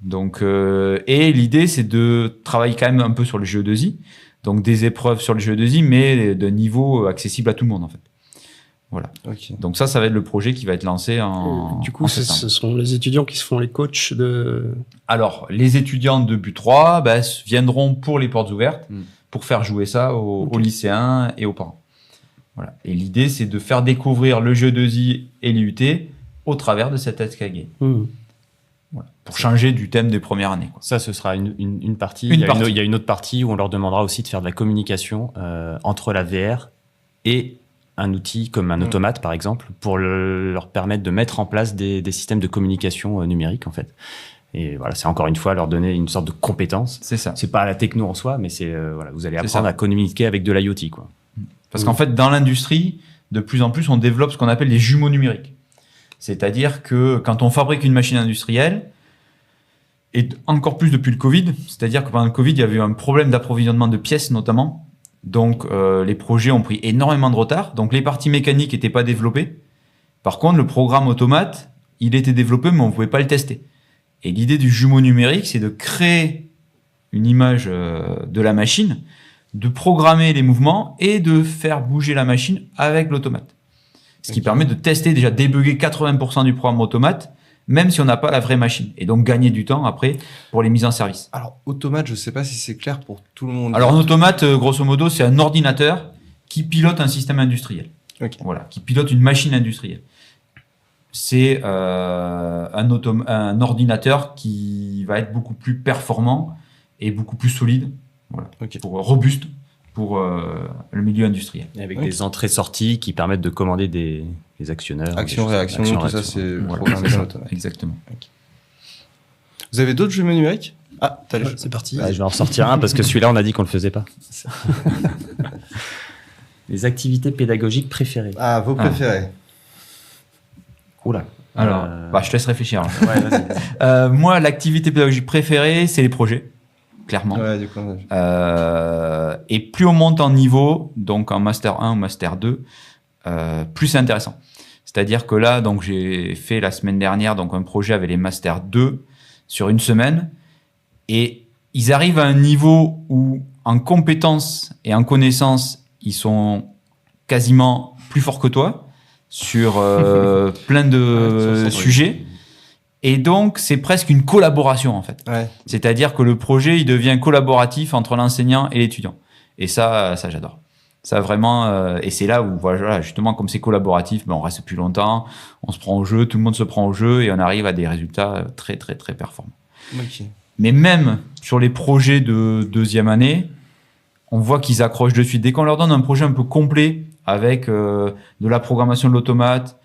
Donc, et l'idée, c'est de travailler quand même un peu sur le GE2I, donc des épreuves sur le GE2I, mais de niveau accessible à tout le monde, en fait. Voilà. Okay. Donc ça va être le projet qui va être lancé du coup, ce sont les étudiants qui se font les coachs de... Alors, les étudiants de but 3 viendront pour les portes ouvertes pour faire jouer ça aux lycéens et aux parents. Voilà. Et l'idée, c'est de faire découvrir le GE2I et l'IUT au travers de cette escape game. Voilà. Pour changer du thème des premières années, quoi. Ça, ce sera une partie. Il y a une autre partie où on leur demandera aussi de faire de la communication entre la VR et un outil comme un automate, par exemple, pour leur permettre de mettre en place des systèmes de communication numérique, en fait. Et voilà, c'est encore une fois leur donner une sorte de compétence. C'est ça. C'est pas la techno en soi, mais c'est voilà, vous allez apprendre à communiquer avec de l'IoT, quoi. Parce qu'en fait, dans l'industrie, de plus en plus, on développe ce qu'on appelle les jumeaux numériques. C'est-à-dire que quand on fabrique une machine industrielle, et encore plus depuis le Covid, c'est-à-dire que pendant le Covid, il y avait eu un problème d'approvisionnement de pièces, notamment. Donc, les projets ont pris énormément de retard. Donc, les parties mécaniques n'étaient pas développées. Par contre, le programme automate, il était développé, mais on ne pouvait pas le tester. Et l'idée du jumeau numérique, c'est de créer une image de la machine, de programmer les mouvements et de faire bouger la machine avec l'automate. Ce qui permet de tester, déjà débugger 80% du programme automate, même si on n'a pas la vraie machine. Et donc gagner du temps après pour les mises en service. Alors, automate, je ne sais pas si c'est clair pour tout le monde. Alors, un automate, grosso modo, c'est un ordinateur qui pilote un système industriel. Okay. Voilà, qui pilote une machine industrielle. C'est un ordinateur qui va être beaucoup plus performant et beaucoup plus solide, voilà, robuste pour le milieu industriel. Et avec des entrées-sorties qui permettent de commander des les actionneurs. Action, réaction, tout ça, c'est Voilà, programmé c'est dans ça. l'automate. Exactement. Vous avez d'autres jumeaux numériques? Ah, t'as les Ouais, c'est parti. Je vais en ressortir un parce que celui-là, on a dit qu'on le faisait pas. Les activités pédagogiques préférées. Ah, vos préférés. Oula. Alors, je te laisse réfléchir. Ouais, vas-y. Moi, l'activité pédagogique préférée, c'est les projets, clairement. Ouais, du coup, on a vu. Et plus on monte en niveau, donc en Master 1 ou Master 2, plus c'est intéressant. C'est-à-dire que là, donc j'ai fait la semaine dernière donc un projet avec les Master 2 sur une semaine, et ils arrivent à un niveau où, en compétences et en connaissances, ils sont quasiment plus forts que toi sur plein de sujets. Et donc, c'est presque une collaboration, en fait. Ouais. C'est-à-dire que le projet, il devient collaboratif entre l'enseignant et l'étudiant. Et ça j'adore. Ça, vraiment, et c'est là où, voilà, justement, comme c'est collaboratif, on reste plus longtemps, on se prend au jeu, tout le monde se prend au jeu, et on arrive à des résultats très, très, très performants. Ok. Mais même sur les projets de deuxième année, on voit qu'ils accrochent de suite. Dès qu'on leur donne un projet un peu complet, avec de la programmation de l'automate,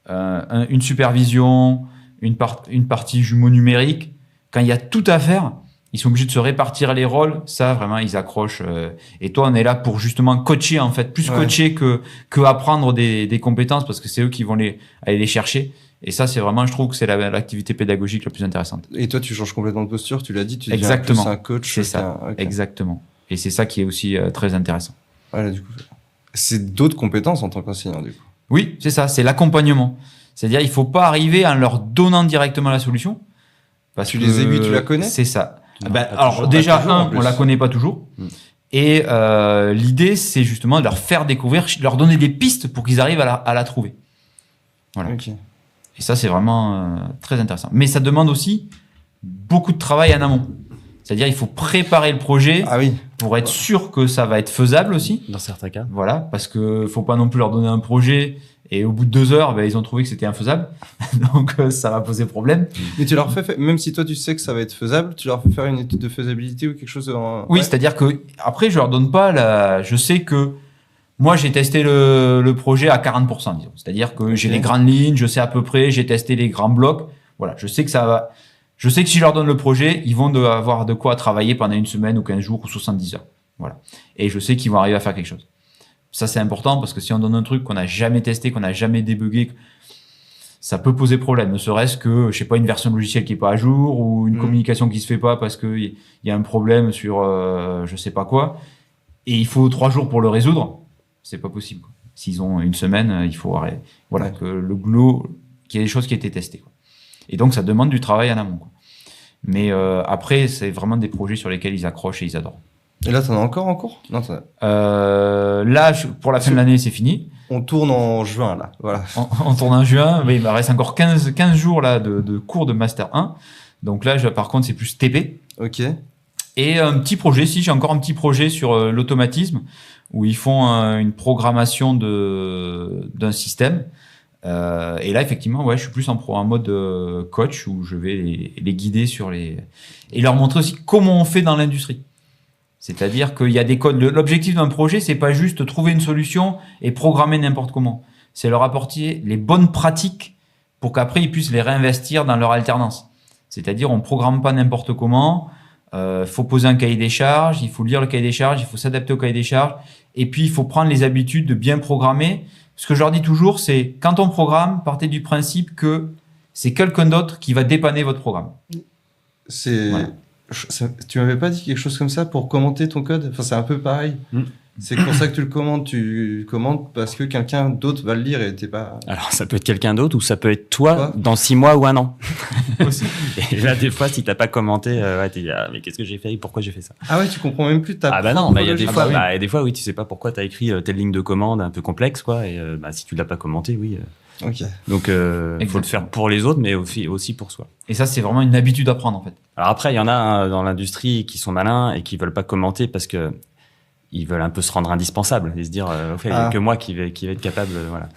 une supervision, une partie jumeau numérique, quand il y a tout à faire, ils sont obligés de se répartir les rôles. Ça, vraiment, ils accrochent. Et toi, on est là pour justement coacher, en fait, plus coacher que apprendre des compétences, parce que c'est eux qui vont aller les chercher. Et ça, c'est vraiment, je trouve que c'est l'activité pédagogique la plus intéressante. Et toi, tu changes complètement de posture, tu l'as dit, tu deviens Exactement. plus un coach. C'est ça, okay. Exactement. Et c'est ça qui est aussi très intéressant. Voilà, du coup, c'est d'autres compétences en tant qu'enseignant, du coup. Oui, c'est ça, c'est l'accompagnement. C'est-à-dire, il faut pas arriver en leur donnant directement la solution. Parce tu que les aiguilles, tu la connais? C'est ça. Non, alors toujours, déjà, toujours, on la connaît pas toujours. Et l'idée, c'est justement de leur faire découvrir, leur donner des pistes pour qu'ils arrivent à la trouver. Voilà. Ok. Et ça, c'est vraiment très intéressant. Mais ça demande aussi beaucoup de travail en amont. C'est-à-dire, il faut préparer le projet pour être sûr que ça va être faisable aussi. Dans certains cas. Voilà, parce que faut pas non plus leur donner un projet et au bout de 2 heures, ils ont trouvé que c'était infaisable. Donc, ça va poser problème. Mais tu leur fais, même si toi tu sais que ça va être faisable, tu leur fais faire une étude de faisabilité ou quelque chose Oui, c'est-à-dire que après, je leur donne pas je sais que moi, j'ai testé le projet à 40%, disons. C'est-à-dire que j'ai les grandes lignes, je sais à peu près, j'ai testé les grands blocs. Voilà, je sais que ça va. Je sais que si je leur donne le projet, ils vont avoir de quoi travailler pendant une semaine ou 15 jours ou 70 heures. Voilà. Et je sais qu'ils vont arriver à faire quelque chose. Ça, c'est important parce que si on donne un truc qu'on n'a jamais testé, qu'on n'a jamais débugué, ça peut poser problème. Ne serait-ce que, je sais pas, une version logicielle qui est pas à jour ou une communication qui se fait pas parce que il y a un problème sur je sais pas quoi. Et il faut 3 jours pour le résoudre. C'est pas possible, quoi. S'ils ont une semaine, il faut arrêter. Voilà, que le boulot, qu'il y ait des choses qui aient été testées, quoi. Et donc, ça demande du travail en amont, quoi. Mais après, c'est vraiment des projets sur lesquels ils accrochent et ils adorent. Et là, t'en as encore en cours? Non, là, pour la fin de l'année, c'est fini. On tourne en juin, là. Voilà. On tourne en juin, mais il me reste encore 15 jours là, de cours de Master 1. Donc là, par contre, c'est plus TP. Ok. Et un petit projet, j'ai encore un petit projet sur l'automatisme, où ils font une programmation d'un système. Et là, effectivement, je suis plus en mode coach, où je vais les guider et leur montrer aussi comment on fait dans l'industrie. C'est-à-dire qu'il y a des codes. L'objectif d'un projet, c'est pas juste trouver une solution et programmer n'importe comment. C'est leur apporter les bonnes pratiques pour qu'après ils puissent les réinvestir dans leur alternance. C'est-à-dire, on programme pas n'importe comment. Faut poser un cahier des charges, il faut lire le cahier des charges, il faut s'adapter au cahier des charges. Et puis, il faut prendre les habitudes de bien programmer. Ce que je leur dis toujours, c'est quand on programme, partez du principe que c'est quelqu'un d'autre qui va dépanner votre programme. Voilà. Tu m'avais pas dit quelque chose comme ça pour commenter ton code? Enfin, c'est un peu pareil. C'est pour ça que tu le commandes. Tu commandes parce que quelqu'un d'autre va le lire et t'es pas... Alors, ça peut être quelqu'un d'autre ou ça peut être toi dans 6 mois ou 1 an. Aussi. Et là, des fois, si t'as pas commenté, t'es dit, mais qu'est-ce que j'ai fait? Pourquoi j'ai fait ça? Ah ouais, tu comprends même plus ta... Ah bah non, il y a des fois, oui. des fois, oui, tu sais pas pourquoi t'as écrit telle ligne de commande un peu complexe, quoi. Et si tu l'as pas commenté, oui. Ok. Donc, faut le faire pour les autres, mais aussi pour soi. Et ça, c'est vraiment une habitude à prendre, en fait. Alors après, il y en a dans l'industrie qui sont malins et qui veulent pas commenter parce que ils veulent un peu se rendre indispensables et se dire il n'y a que moi qui vais être capable, voilà.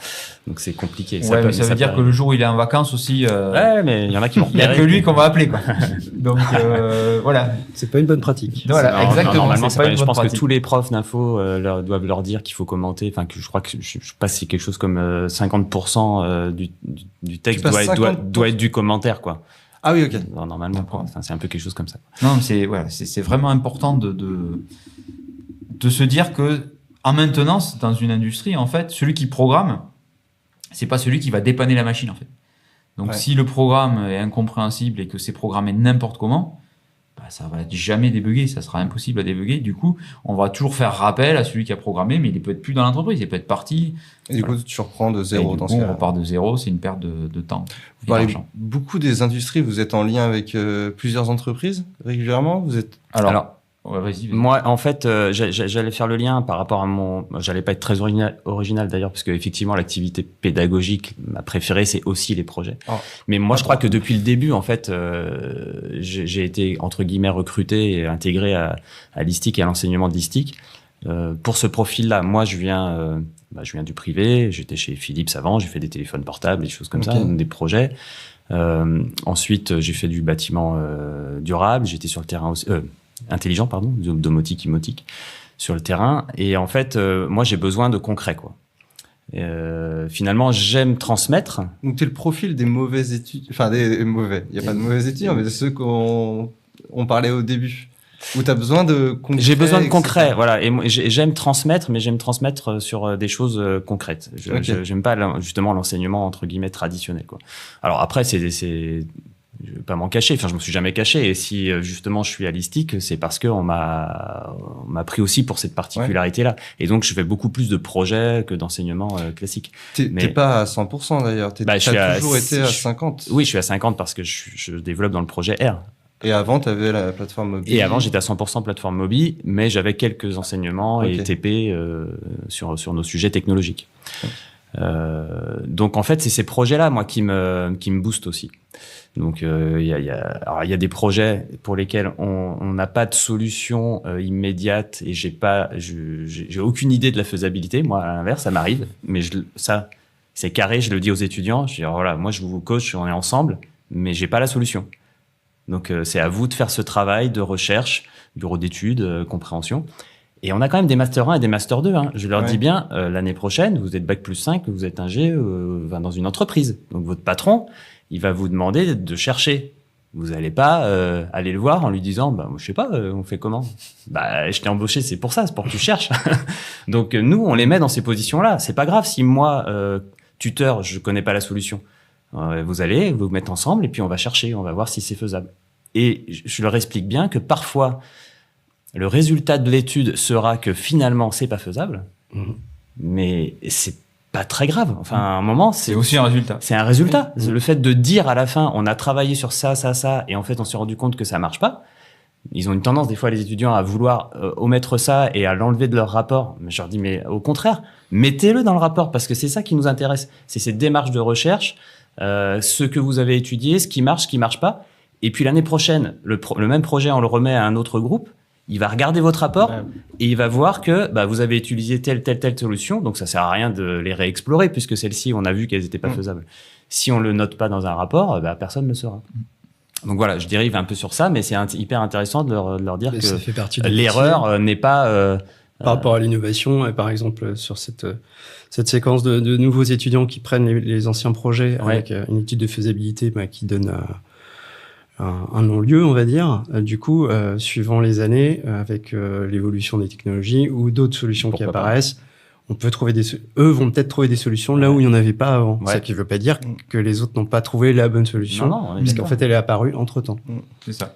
Donc c'est compliqué. Mais ça veut dire que le jour où il est en vacances aussi, ouais, mais il y en a qui vont il n'y a que lui qu'on va appeler, quoi. Donc voilà. C'est pas une bonne pratique. Voilà, exactement. Normalement, c'est pas une je bonne pense pratique. que tous les profs d'info doivent leur dire qu'il faut commenter. Enfin, que je crois que je passe c'est quelque chose comme 50% du texte doit être du commentaire, quoi. Ah oui, ok. Non, normalement, enfin, c'est un peu quelque chose comme ça. Non, mais c'est vraiment important de se dire que en maintenance dans une industrie, en fait, celui qui programme, c'est pas celui qui va dépanner la machine, en fait. Donc si le programme est incompréhensible et que c'est programmé n'importe comment, bah, ça va jamais débugger, ça sera impossible à débugger. Du coup, on va toujours faire rappel à celui qui a programmé, mais il peut être plus dans l'entreprise, il peut être parti. Et du coup, tu reprends de zéro dans ce cas. cas-là. On repart de zéro, c'est une perte de temps. Vous parlez beaucoup des industries, vous êtes en lien avec plusieurs entreprises régulièrement, vous êtes... Alors ouais, vas-y. Moi, en fait, j'allais faire le lien par rapport à j'allais pas être très original d'ailleurs, parce que effectivement, l'activité pédagogique, ma préférée, c'est aussi les projets. Oh. Mais moi, je crois que depuis le début, en fait, j'ai été, entre guillemets, recruté et intégré à l'ISTIC et à l'enseignement de l'ISTIC. Pour ce profil-là, moi, je viens du privé, j'étais chez Philips avant, j'ai fait des téléphones portables, des choses comme ça, des projets. Ensuite, j'ai fait du bâtiment durable, j'étais sur le terrain aussi... intelligent, pardon, domotique, imotique, sur le terrain. Et en fait, moi, j'ai besoin de concret, quoi. Finalement, j'aime transmettre. Donc, tu es le profil des mauvais étudiants, enfin, des mauvais, il n'y a pas de mauvais étudiants, mais de ceux qu'on parlait au début, où tu as besoin de concret. J'ai besoin de concret, voilà. Et j'aime transmettre, mais j'aime transmettre sur des choses concrètes. J'aime pas, justement, l'enseignement, entre guillemets, traditionnel, quoi. Alors après, je vais pas m'en cacher. Enfin, je me suis jamais caché. Et si justement je suis à l'ISTIC, c'est parce que on m'a pris aussi pour cette particularité-là. Et donc, je fais beaucoup plus de projets que d'enseignement classique. T'es pas à 100% d'ailleurs. T'as toujours été à 50%. Oui, je suis à 50% parce que je développe dans le projet R. Et avant, tu avais la plateforme mobile. Et avant, j'étais à 100% plateforme mobile, mais j'avais quelques enseignements et TP sur nos sujets technologiques. Donc en fait, c'est ces projets-là, moi, qui me boostent aussi. Donc il y a des projets pour lesquels on n'a pas de solution immédiate et j'ai aucune idée de la faisabilité. Moi, à l'inverse, ça m'arrive, mais ça c'est carré. Je le dis aux étudiants. Je dis voilà, moi je vous coach, on est ensemble, mais j'ai pas la solution. Donc c'est à vous de faire ce travail de recherche, bureau d'études, compréhension. Et on a quand même des Master 1 et des Master 2. Hein. Je leur dis bien, l'année prochaine, vous êtes Bac plus 5, vous êtes ingé dans une entreprise. Donc votre patron, il va vous demander de chercher. Vous n'allez pas aller le voir en lui disant, bah, je sais pas, on fait comment ? Bah, je t'ai embauché, c'est pour ça, c'est pour que tu cherches. Donc nous, on les met dans ces positions-là. C'est pas grave si moi, tuteur, je connais pas la solution. Vous allez vous mettre ensemble et puis on va chercher, on va voir si c'est faisable. Et je leur explique bien que parfois, le résultat de l'étude sera que finalement, c'est pas faisable, mais c'est pas très grave. Enfin, à un moment, c'est aussi un résultat. C'est un résultat. Le fait de dire à la fin, on a travaillé sur ça, et en fait, on s'est rendu compte que ça marche pas. Ils ont une tendance, des fois, les étudiants, à vouloir omettre ça et à l'enlever de leur rapport. Mais je leur dis, mais au contraire, mettez-le dans le rapport parce que c'est ça qui nous intéresse. C'est cette démarche de recherche, ce que vous avez étudié, ce qui marche pas. Et puis l'année prochaine, le même projet, on le remet à un autre groupe. Il va regarder votre rapport et il va voir que vous avez utilisé telle solution. Donc, ça sert à rien de les réexplorer puisque celles-ci, on a vu qu'elles n'étaient pas faisables. Si on le note pas dans un rapport, personne ne le saura. Donc voilà, je dérive un peu sur ça, mais c'est hyper intéressant de leur dire que l'erreur n'est pas... Par rapport à l'innovation, et par exemple, sur cette séquence de nouveaux étudiants qui prennent les anciens projets avec une étude de faisabilité qui donne... un non-lieu, on va dire. Du coup, suivant les années, avec l'évolution des technologies ou d'autres solutions qui apparaissent, on peut trouver eux vont peut-être trouver des solutions là où il n'y en avait pas avant. Ça qui ne veut pas dire que les autres n'ont pas trouvé la bonne solution, puisqu'en fait, elle est apparue entre-temps. C'est ça.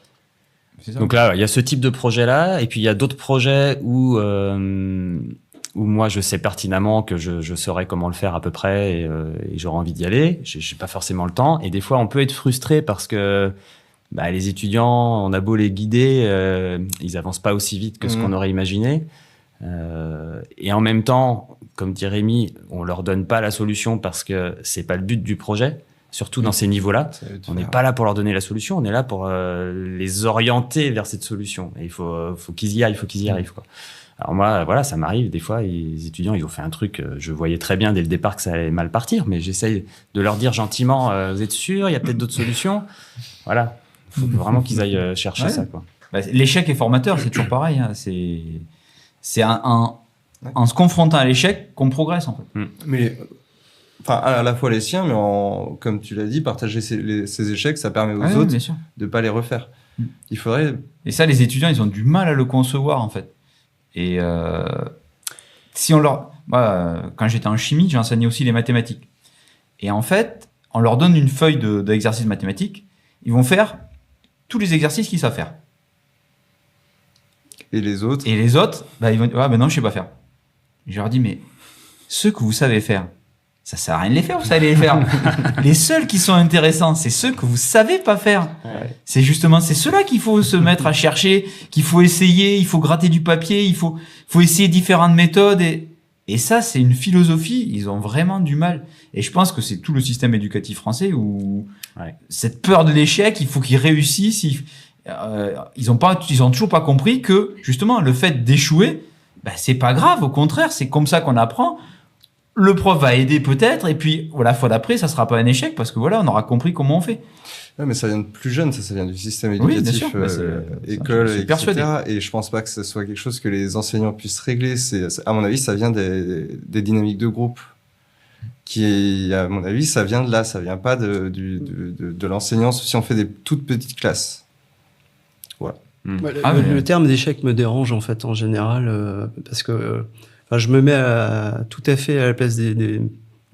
Donc là, il y a ce type de projet-là, et puis il y a d'autres projets où moi, je sais pertinemment que je saurais comment le faire à peu près, et j'aurais envie d'y aller. J'ai pas forcément le temps, et des fois, on peut être frustré parce que les étudiants, on a beau les guider, ils avancent pas aussi vite que ce qu'on aurait imaginé. Et en même temps, comme dit Rémi, on leur donne pas la solution parce que c'est pas le but du projet, surtout dans ces niveaux-là. On n'est pas là pour leur donner la solution, on est là pour les orienter vers cette solution. Et il faut qu'ils y aillent, quoi. Alors moi, voilà, ça m'arrive des fois, les étudiants, ils ont fait un truc, je voyais très bien dès le départ que ça allait mal partir, mais j'essaye de leur dire gentiment, vous êtes sûrs, il y a peut-être d'autres solutions. Voilà, il faut vraiment qu'ils aillent chercher ça, quoi. Bah, l'échec est formateur, c'est toujours pareil. Hein. C'est en se confrontant à l'échec qu'on progresse, en fait. Mais enfin, à la fois les siens, mais comme tu l'as dit, partager ces échecs, ça permet aux autres bien sûr. de pas les refaire. Il faudrait. Et ça, les étudiants, ils ont du mal à le concevoir, en fait. Et si on leur, moi, quand j'étais en chimie, j'ai enseigné aussi les mathématiques. Et en fait, on leur donne une feuille d'exercices mathématiques, ils vont faire tous les exercices qu'ils savent faire. Et les autres. Et les autres, bah, ils vont dire, ah, ben non, je sais pas faire. Je leur dis, mais ceux que vous savez faire, ça sert à rien de les faire, vous savez les faire. Les seuls qui sont intéressants, c'est ceux que vous savez pas faire. Ouais. C'est ceux-là qu'il faut se mettre à chercher, qu'il faut essayer, il faut gratter du papier, il faut essayer différentes méthodes. Et ça, c'est une philosophie, ils ont vraiment du mal. Et je pense que c'est tout le système éducatif français où cette peur de l'échec, il faut qu'ils réussissent. Ils ont toujours pas compris que, justement, le fait d'échouer, bah, c'est pas grave, au contraire, c'est comme ça qu'on apprend. Le prof va aider peut-être, et puis la fois d'après, ça sera pas un échec parce que voilà, on aura compris comment on fait. Ouais, mais ça vient de plus jeune, ça vient du système éducatif, école, etc. Persuadé. Et je pense pas que ce soit quelque chose que les enseignants puissent régler. À mon avis, ça vient des dynamiques de groupe. À mon avis, ça vient de là, ça vient pas de l'enseignant, si on fait des toutes petites classes. Voilà. Le terme d'échec me dérange en fait en général parce que je me mets tout à fait à la place des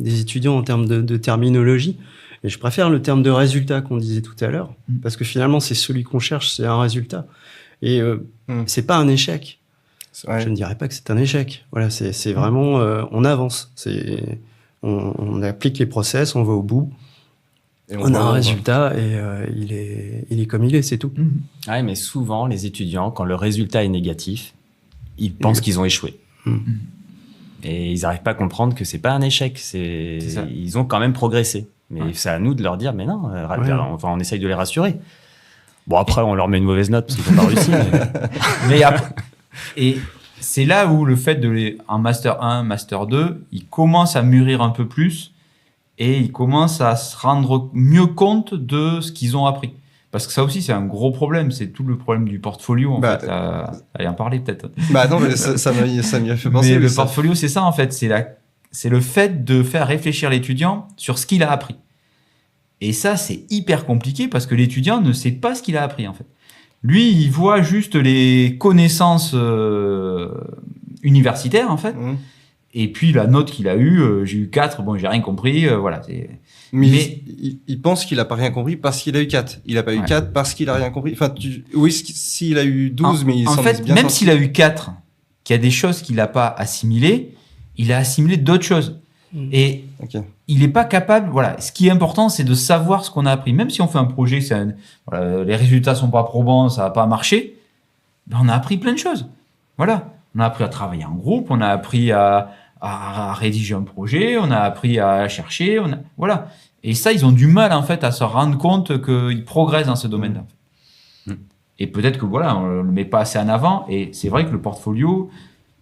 étudiants en termes de terminologie. Et je préfère le terme de résultat qu'on disait tout à l'heure, parce que finalement, c'est celui qu'on cherche, c'est un résultat. Et c'est pas un échec. Ouais. Je ne dirais pas que c'est un échec. Voilà, c'est vraiment, on avance. On applique les process, on va au bout. Et on a un résultat et il est comme il est, c'est tout. Ouais, mais souvent, les étudiants, quand le résultat est négatif, ils pensent qu'ils ont échoué. Et ils n'arrivent pas à comprendre que c'est pas un échec. Ils ont quand même progressé. Mais c'est à nous de leur dire, mais non, on essaye de les rassurer. Bon, après, on leur met une mauvaise note parce qu'ils n'ont pas réussi. Mais après, et c'est là où le fait en Master 1, Master 2, ils commencent à mûrir un peu plus et ils commencent à se rendre mieux compte de ce qu'ils ont appris. Parce que ça aussi, c'est un gros problème. C'est tout le problème du portfolio, en fait. Allez en parler, peut-être. Non, mais ça m'y a fait penser. Mais le portfolio, c'est ça, en fait. C'est le fait de faire réfléchir l'étudiant sur ce qu'il a appris. Et ça, c'est hyper compliqué parce que l'étudiant ne sait pas ce qu'il a appris, en fait. Lui, il voit juste les connaissances universitaires, en fait. Et puis, la note qu'il a eue, j'ai eu 4, bon, j'ai rien compris, voilà. Mais il pense qu'il a pas rien compris parce qu'il a eu 4. Il a pas eu 4 parce qu'il a rien compris. Enfin, oui, s'il a eu 12, mais il s'en est bien même sorti. S'il a eu 4, qu'il y a des choses qu'il n'a pas assimilées, il a assimilé d'autres choses. Et il n'est pas capable, voilà. Ce qui est important, c'est de savoir ce qu'on a appris. Même si on fait un projet, les résultats sont pas probants, ça va pas marcher, ben on a appris plein de choses. Voilà. On a appris à travailler en groupe, on a appris à rédiger un projet, on a appris à chercher, voilà. Et ça, ils ont du mal, en fait, à se rendre compte qu'ils progressent dans ce domaine-là. Et peut-être que, voilà, on le met pas assez en avant. Et c'est vrai que le portfolio,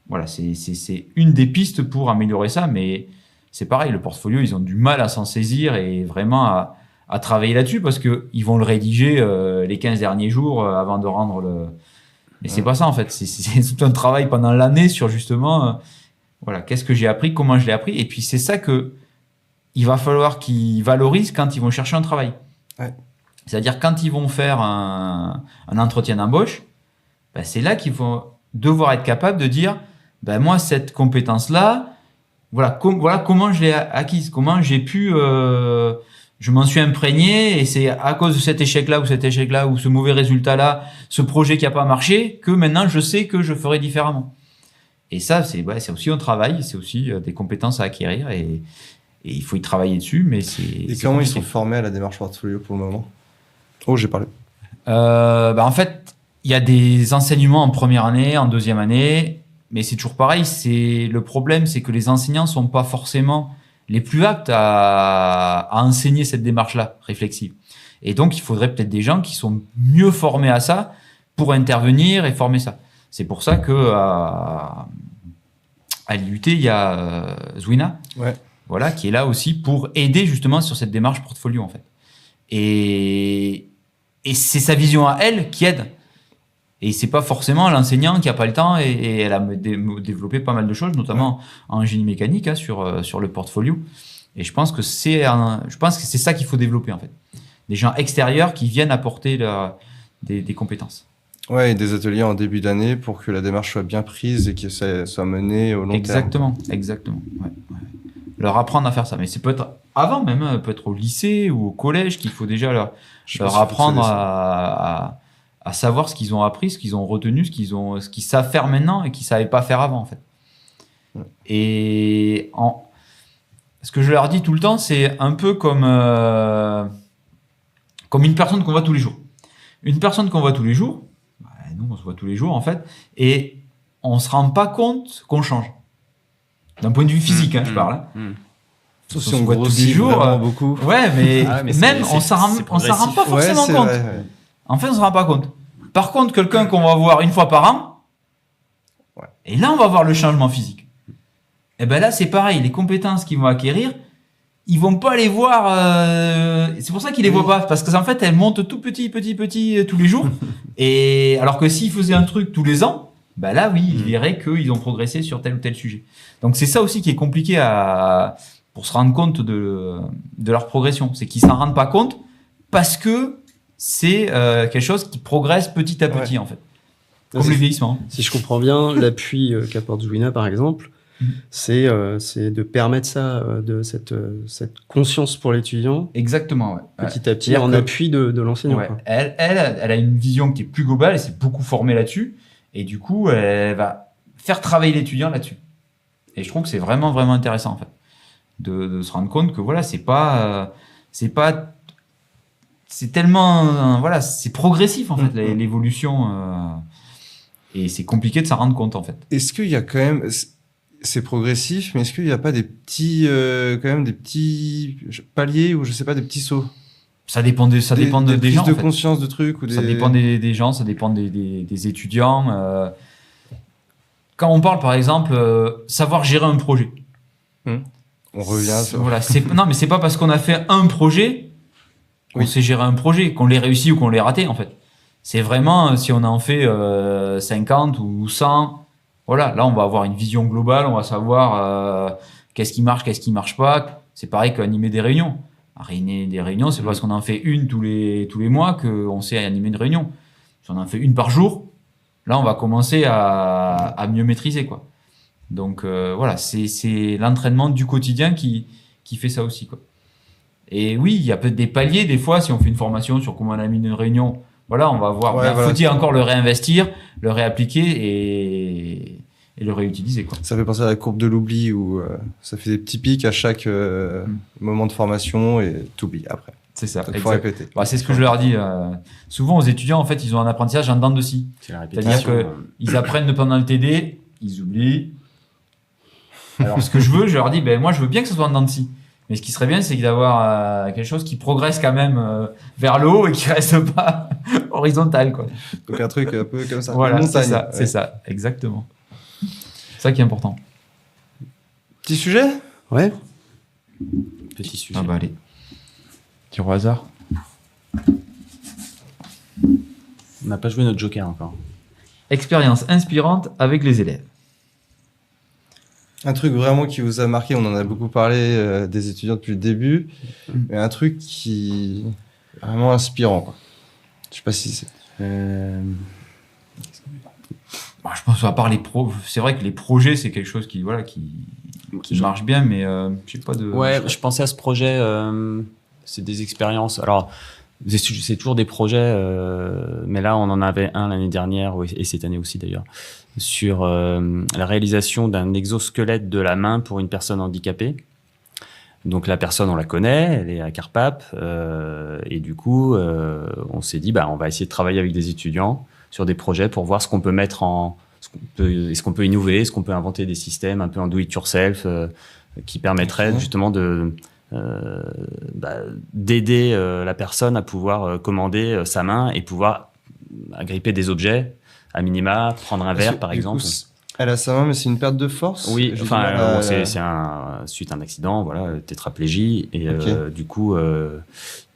voilà, c'est une des pistes pour améliorer ça, mais c'est pareil, le portfolio, ils ont du mal à s'en saisir et vraiment à travailler là-dessus parce que ils vont le rédiger les 15 derniers jours avant de rendre le... Mais c'est pas ça, en fait. C'est tout un travail pendant l'année sur, justement, voilà, qu'est-ce que j'ai appris, comment je l'ai appris. Et puis, c'est ça que il va falloir qu'ils valorisent quand ils vont chercher un travail. Ouais. C'est-à-dire, quand ils vont faire un entretien d'embauche, ben, c'est là qu'ils vont devoir être capables de dire, ben, moi, cette compétence-là, voilà comment je l'ai acquise, comment j'ai pu, je m'en suis imprégné et c'est à cause de cet échec-là ou ce mauvais résultat-là, ce projet qui a pas marché, que maintenant je sais que je ferai différemment. Et ça, c'est aussi un travail, c'est aussi des compétences à acquérir et il faut y travailler dessus, mais c'est... Et comment ils sont formés à la démarche portfolio pour le moment? Oh, j'ai parlé. En fait, il y a des enseignements en première année, en deuxième année, mais c'est toujours pareil. Le problème, c'est que les enseignants sont pas forcément les plus aptes à enseigner cette démarche-là réflexive. Et donc, il faudrait peut-être des gens qui sont mieux formés à ça pour intervenir et former ça. C'est pour ça que à l'IUT, il y a Zwina, voilà, qui est là aussi pour aider justement sur cette démarche portfolio en fait. Et c'est sa vision à elle qui aide. Et c'est pas forcément l'enseignant qui a pas le temps et elle a développé pas mal de choses, notamment en génie mécanique sur le portfolio. Et je pense que c'est ça qu'il faut développer en fait. Des gens extérieurs qui viennent apporter des compétences. Ouais, et des ateliers en début d'année pour que la démarche soit bien prise et que ça soit mené au long terme. Exactement. Ouais. Leur apprendre à faire ça. Mais c'est peut-être avant même, peut-être au lycée ou au collège qu'il faut déjà leur apprendre à savoir ce qu'ils ont appris, ce qu'ils ont retenu, ce qu'ils savent faire maintenant et qu'ils savaient pas faire avant en fait. Ouais. Et ce que je leur dis tout le temps, c'est un peu comme une personne qu'on voit tous les jours. Une personne qu'on voit tous les jours, nous on se voit tous les jours en fait, et on se rend pas compte qu'on change. D'un point de vue physique, je parle. Sauf si on voit tous les jours. Beaucoup. Ouais, mais même on s'en rend pas forcément compte. Vrai. En fait, on se rend pas compte. Par contre, quelqu'un qu'on va voir une fois par an, et là on va voir le changement physique. Et ben là c'est pareil, les compétences qu'ils vont acquérir, ils vont pas les voir. C'est pour ça qu'ils les voient pas, parce qu'en fait elles montent tout petit tous les jours. Et alors que s'ils faisaient un truc tous les ans, ben là oui, ils verraient qu'ils ont progressé sur tel ou tel sujet. Donc c'est ça aussi qui est compliqué pour se rendre compte de leur progression, c'est qu'ils s'en rendent pas compte parce que c'est quelque chose qui progresse petit à petit en fait, comme le vieillissement. Si je comprends bien, l'appui qu'apporte Zwina par exemple, c'est de permettre ça, de cette conscience pour l'étudiant. Exactement, petit à petit, en appui de l'enseignant. Ouais. Elle a une vision qui est plus globale, elle s'est beaucoup formée là-dessus, et du coup, elle va faire travailler l'étudiant là-dessus. Et je trouve que c'est vraiment, vraiment intéressant, en fait, de se rendre compte que voilà, c'est tellement, voilà, c'est progressif, en fait, l'évolution, et c'est compliqué de s'en rendre compte, en fait. Est-ce qu'il y a quand même... C'est progressif, mais est-ce qu'il n'y a pas des petits, quand même des petits paliers ou je sais pas, des petits sauts? Ça dépend des gens. Des prises de conscience de trucs ou des... Ça dépend des gens, ça dépend des étudiants. Quand on parle, par exemple, savoir gérer un projet. On revient. Voilà, non, mais c'est pas parce qu'on a fait un projet qu'on sait gérer un projet, qu'on l'ait réussi ou qu'on l'ait raté, en fait. C'est vraiment si on en fait 50 ou 100. Voilà, là on va avoir une vision globale, on va savoir qu'est-ce qui marche pas. C'est pareil qu'animer des réunions. Animer des réunions, c'est parce qu'on en fait une tous les mois qu'on sait animer une réunion. Si on en fait une par jour, là on va commencer à mieux maîtriser, quoi. Donc voilà, c'est l'entraînement du quotidien qui fait ça aussi, quoi. Et oui, il y a peut-être des paliers des fois si on fait une formation sur comment on anime une réunion. Voilà, on va voir. Faut-il encore le réinvestir, le réappliquer et le réutiliser, quoi. Ça fait penser à la courbe de l'oubli où ça fait des petits pics à chaque moment de formation et t'oublies après. C'est ça. Il faut répéter. C'est ce que je leur dis. Souvent aux étudiants, en fait, ils ont un apprentissage en dents de scie. C'est-à-dire qu'ils apprennent pendant le TD, ils oublient. Alors ce que je leur dis, moi je veux bien que ce soit en dents de scie. Mais ce qui serait bien, c'est d'avoir quelque chose qui progresse quand même vers le haut et qui reste pas horizontal, quoi. Donc un truc un peu comme ça. Voilà, c'est ça, exactement. C'est ça qui est important. Petit sujet ? Ouais. Petit sujet. Ah bah allez. Tire au hasard. On n'a pas joué notre joker encore. Expérience inspirante avec les élèves. Un truc vraiment qui vous a marqué, on en a beaucoup parlé des étudiants depuis le début, mais un truc qui est vraiment inspirant, quoi. Je sais pas si c'est... je pense à part c'est vrai que les projets, c'est quelque chose qui marche bien, mais je sais pas de... Ouais, je pensais à ce projet, c'est des expériences. Alors, c'est toujours des projets, mais là, on en avait un l'année dernière, et cette année aussi d'ailleurs, sur la réalisation d'un exosquelette de la main pour une personne handicapée. Donc la personne, on la connaît, elle est à Carpap, et du coup, on s'est dit, on va essayer de travailler avec des étudiants sur des projets pour voir ce qu'on peut mettre est-ce qu'on peut innover, est-ce qu'on peut inventer des systèmes un peu en do-it-yourself qui permettraient justement d'aider la personne à pouvoir commander sa main et pouvoir agripper des objets à minima, prendre un verre, par Du exemple. coup, elle a sa main, mais c'est une perte de force. Oui, J'ai enfin, du mal à- bon, c'est suite à un accident, voilà, tétraplégie, et Ok. du coup,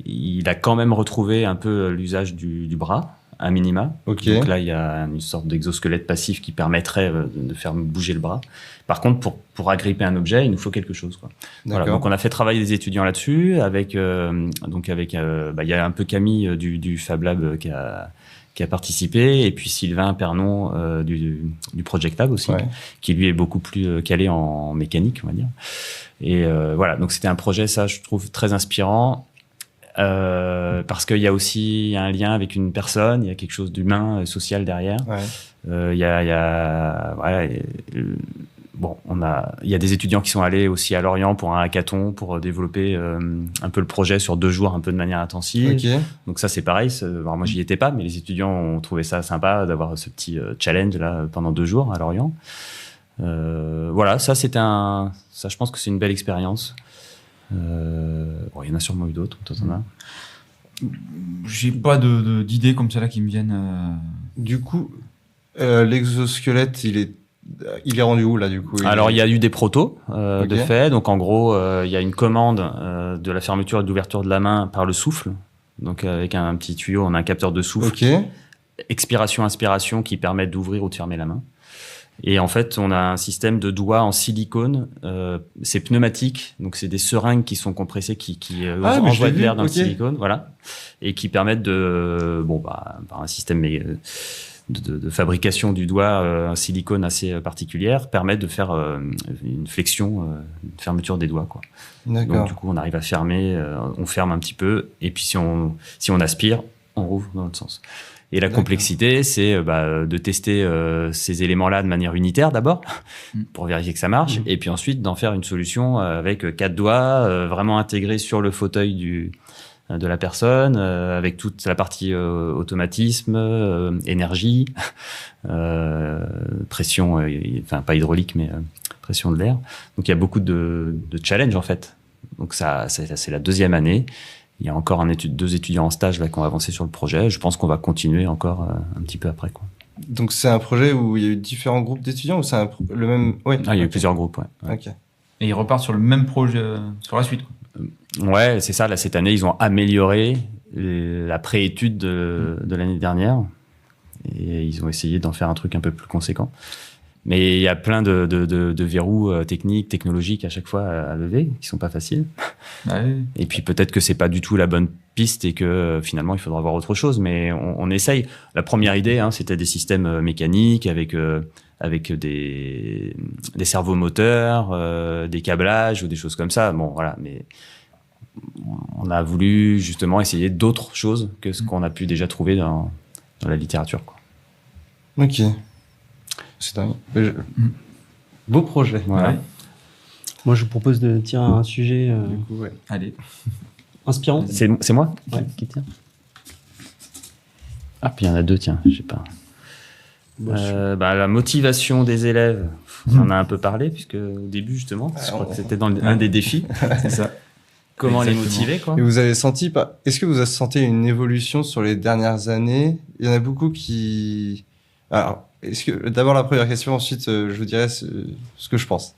il a quand même retrouvé un peu l'usage du bras, à minima. Ok. Donc là, il y a une sorte d'exosquelette passif qui permettrait de faire bouger le bras. Par contre, pour agripper un objet, il nous faut quelque chose, quoi. Voilà, D'accord. donc on a fait travailler des étudiants là-dessus, avec il y a un peu Camille du Fab Lab qui a participé, et puis Sylvain Pernon du Project Lab aussi, Ouais. qui lui est beaucoup plus calé en mécanique, on va dire. Et voilà, donc c'était un projet, ça, je trouve très inspirant, parce qu'il y a aussi un lien avec une personne, il y a quelque chose d'humain, social derrière. Ouais. Il y a voilà, bon, il y a des étudiants qui sont allés aussi à Lorient pour un hackathon, pour développer un peu le projet sur 2 jours, un peu de manière intensive. Ok. Donc ça, c'est pareil. Alors moi, j'y étais pas, mais les étudiants ont trouvé ça sympa d'avoir ce petit challenge là pendant 2 jours à Lorient. Voilà, ça, je pense que c'est une belle expérience. Bon, il y en a sûrement eu d'autres. Toi, t'en as? J'ai pas d'idées comme ça là qui me viennent. Du coup, l'exosquelette, il est rendu où là du coup? Alors, il y a eu des protos Ok. de fait. Donc, en gros, il y a une commande de la fermeture et de l'ouverture de la main par le souffle. Donc, avec un petit tuyau, on a un capteur de souffle. Ok. Expiration-inspiration qui permet d'ouvrir ou de fermer la main. Et en fait, on a un système de doigts en silicone. C'est pneumatique, donc c'est des seringues qui sont compressées, qui Ah, mais je envoient l'ai de vu, l'air dans ok. le silicone, voilà, et qui permettent par un système de fabrication du doigt, un silicone assez particulière, permettent de faire une flexion, une fermeture des doigts, quoi. Donc D'accord. du coup, on arrive à fermer, on ferme un petit peu, et puis si on aspire, on rouvre dans l'autre sens. Et la D'accord. complexité, c'est de tester ces éléments-là de manière unitaire d'abord, pour vérifier que ça marche, et puis ensuite d'en faire une solution avec 4 doigts, vraiment intégrés sur le fauteuil de la personne, avec toute la partie automatisme, énergie, pression, enfin pas hydraulique, mais pression de l'air. Donc il y a beaucoup de challenges en fait. Donc ça, c'est la 2e année. Il y a encore 2 étudiants en stage là qui ont avancé sur le projet. Je pense qu'on va continuer encore un petit peu après, quoi. Donc c'est un projet où il y a eu différents groupes d'étudiants ou c'est le même? Oui. Ah, il y a eu Ok. plusieurs groupes, ouais. Ok. Et ils repartent sur le même projet sur la suite, quoi. Ouais, c'est ça. Là, cette année, ils ont amélioré la préétude de l'année dernière. Et ils ont essayé d'en faire un truc un peu plus conséquent. Mais il y a plein de verrous techniques, technologiques à chaque fois à lever, qui sont pas faciles. Ouais. Et puis peut-être que c'est pas du tout la bonne piste et que finalement il faudra voir autre chose. Mais on essaye. La première idée, c'était des systèmes mécaniques avec des servomoteurs, des câblages ou des choses comme ça. Bon, voilà. Mais on a voulu justement essayer d'autres choses que ce qu'on a pu déjà trouver dans la littérature, quoi. Ok. C'est dingue. Beau projet. Voilà. Ouais. Moi, je vous propose de tirer un sujet Du coup, ouais. Allez. inspirant. C'est moi Ouais. qui tire. Ah, puis il y en a 2, tiens, je sais pas. La motivation des élèves, on en a un peu parlé, puisque au début, justement, je crois que c'était dans un des défis. C'est ça. Comment les Exactement. motiver, quoi. Et vous avez senti est-ce que vous avez senti une évolution sur les dernières années? Il y en a beaucoup qui. Alors, d'abord la première question, ensuite je vous dirai ce que je pense.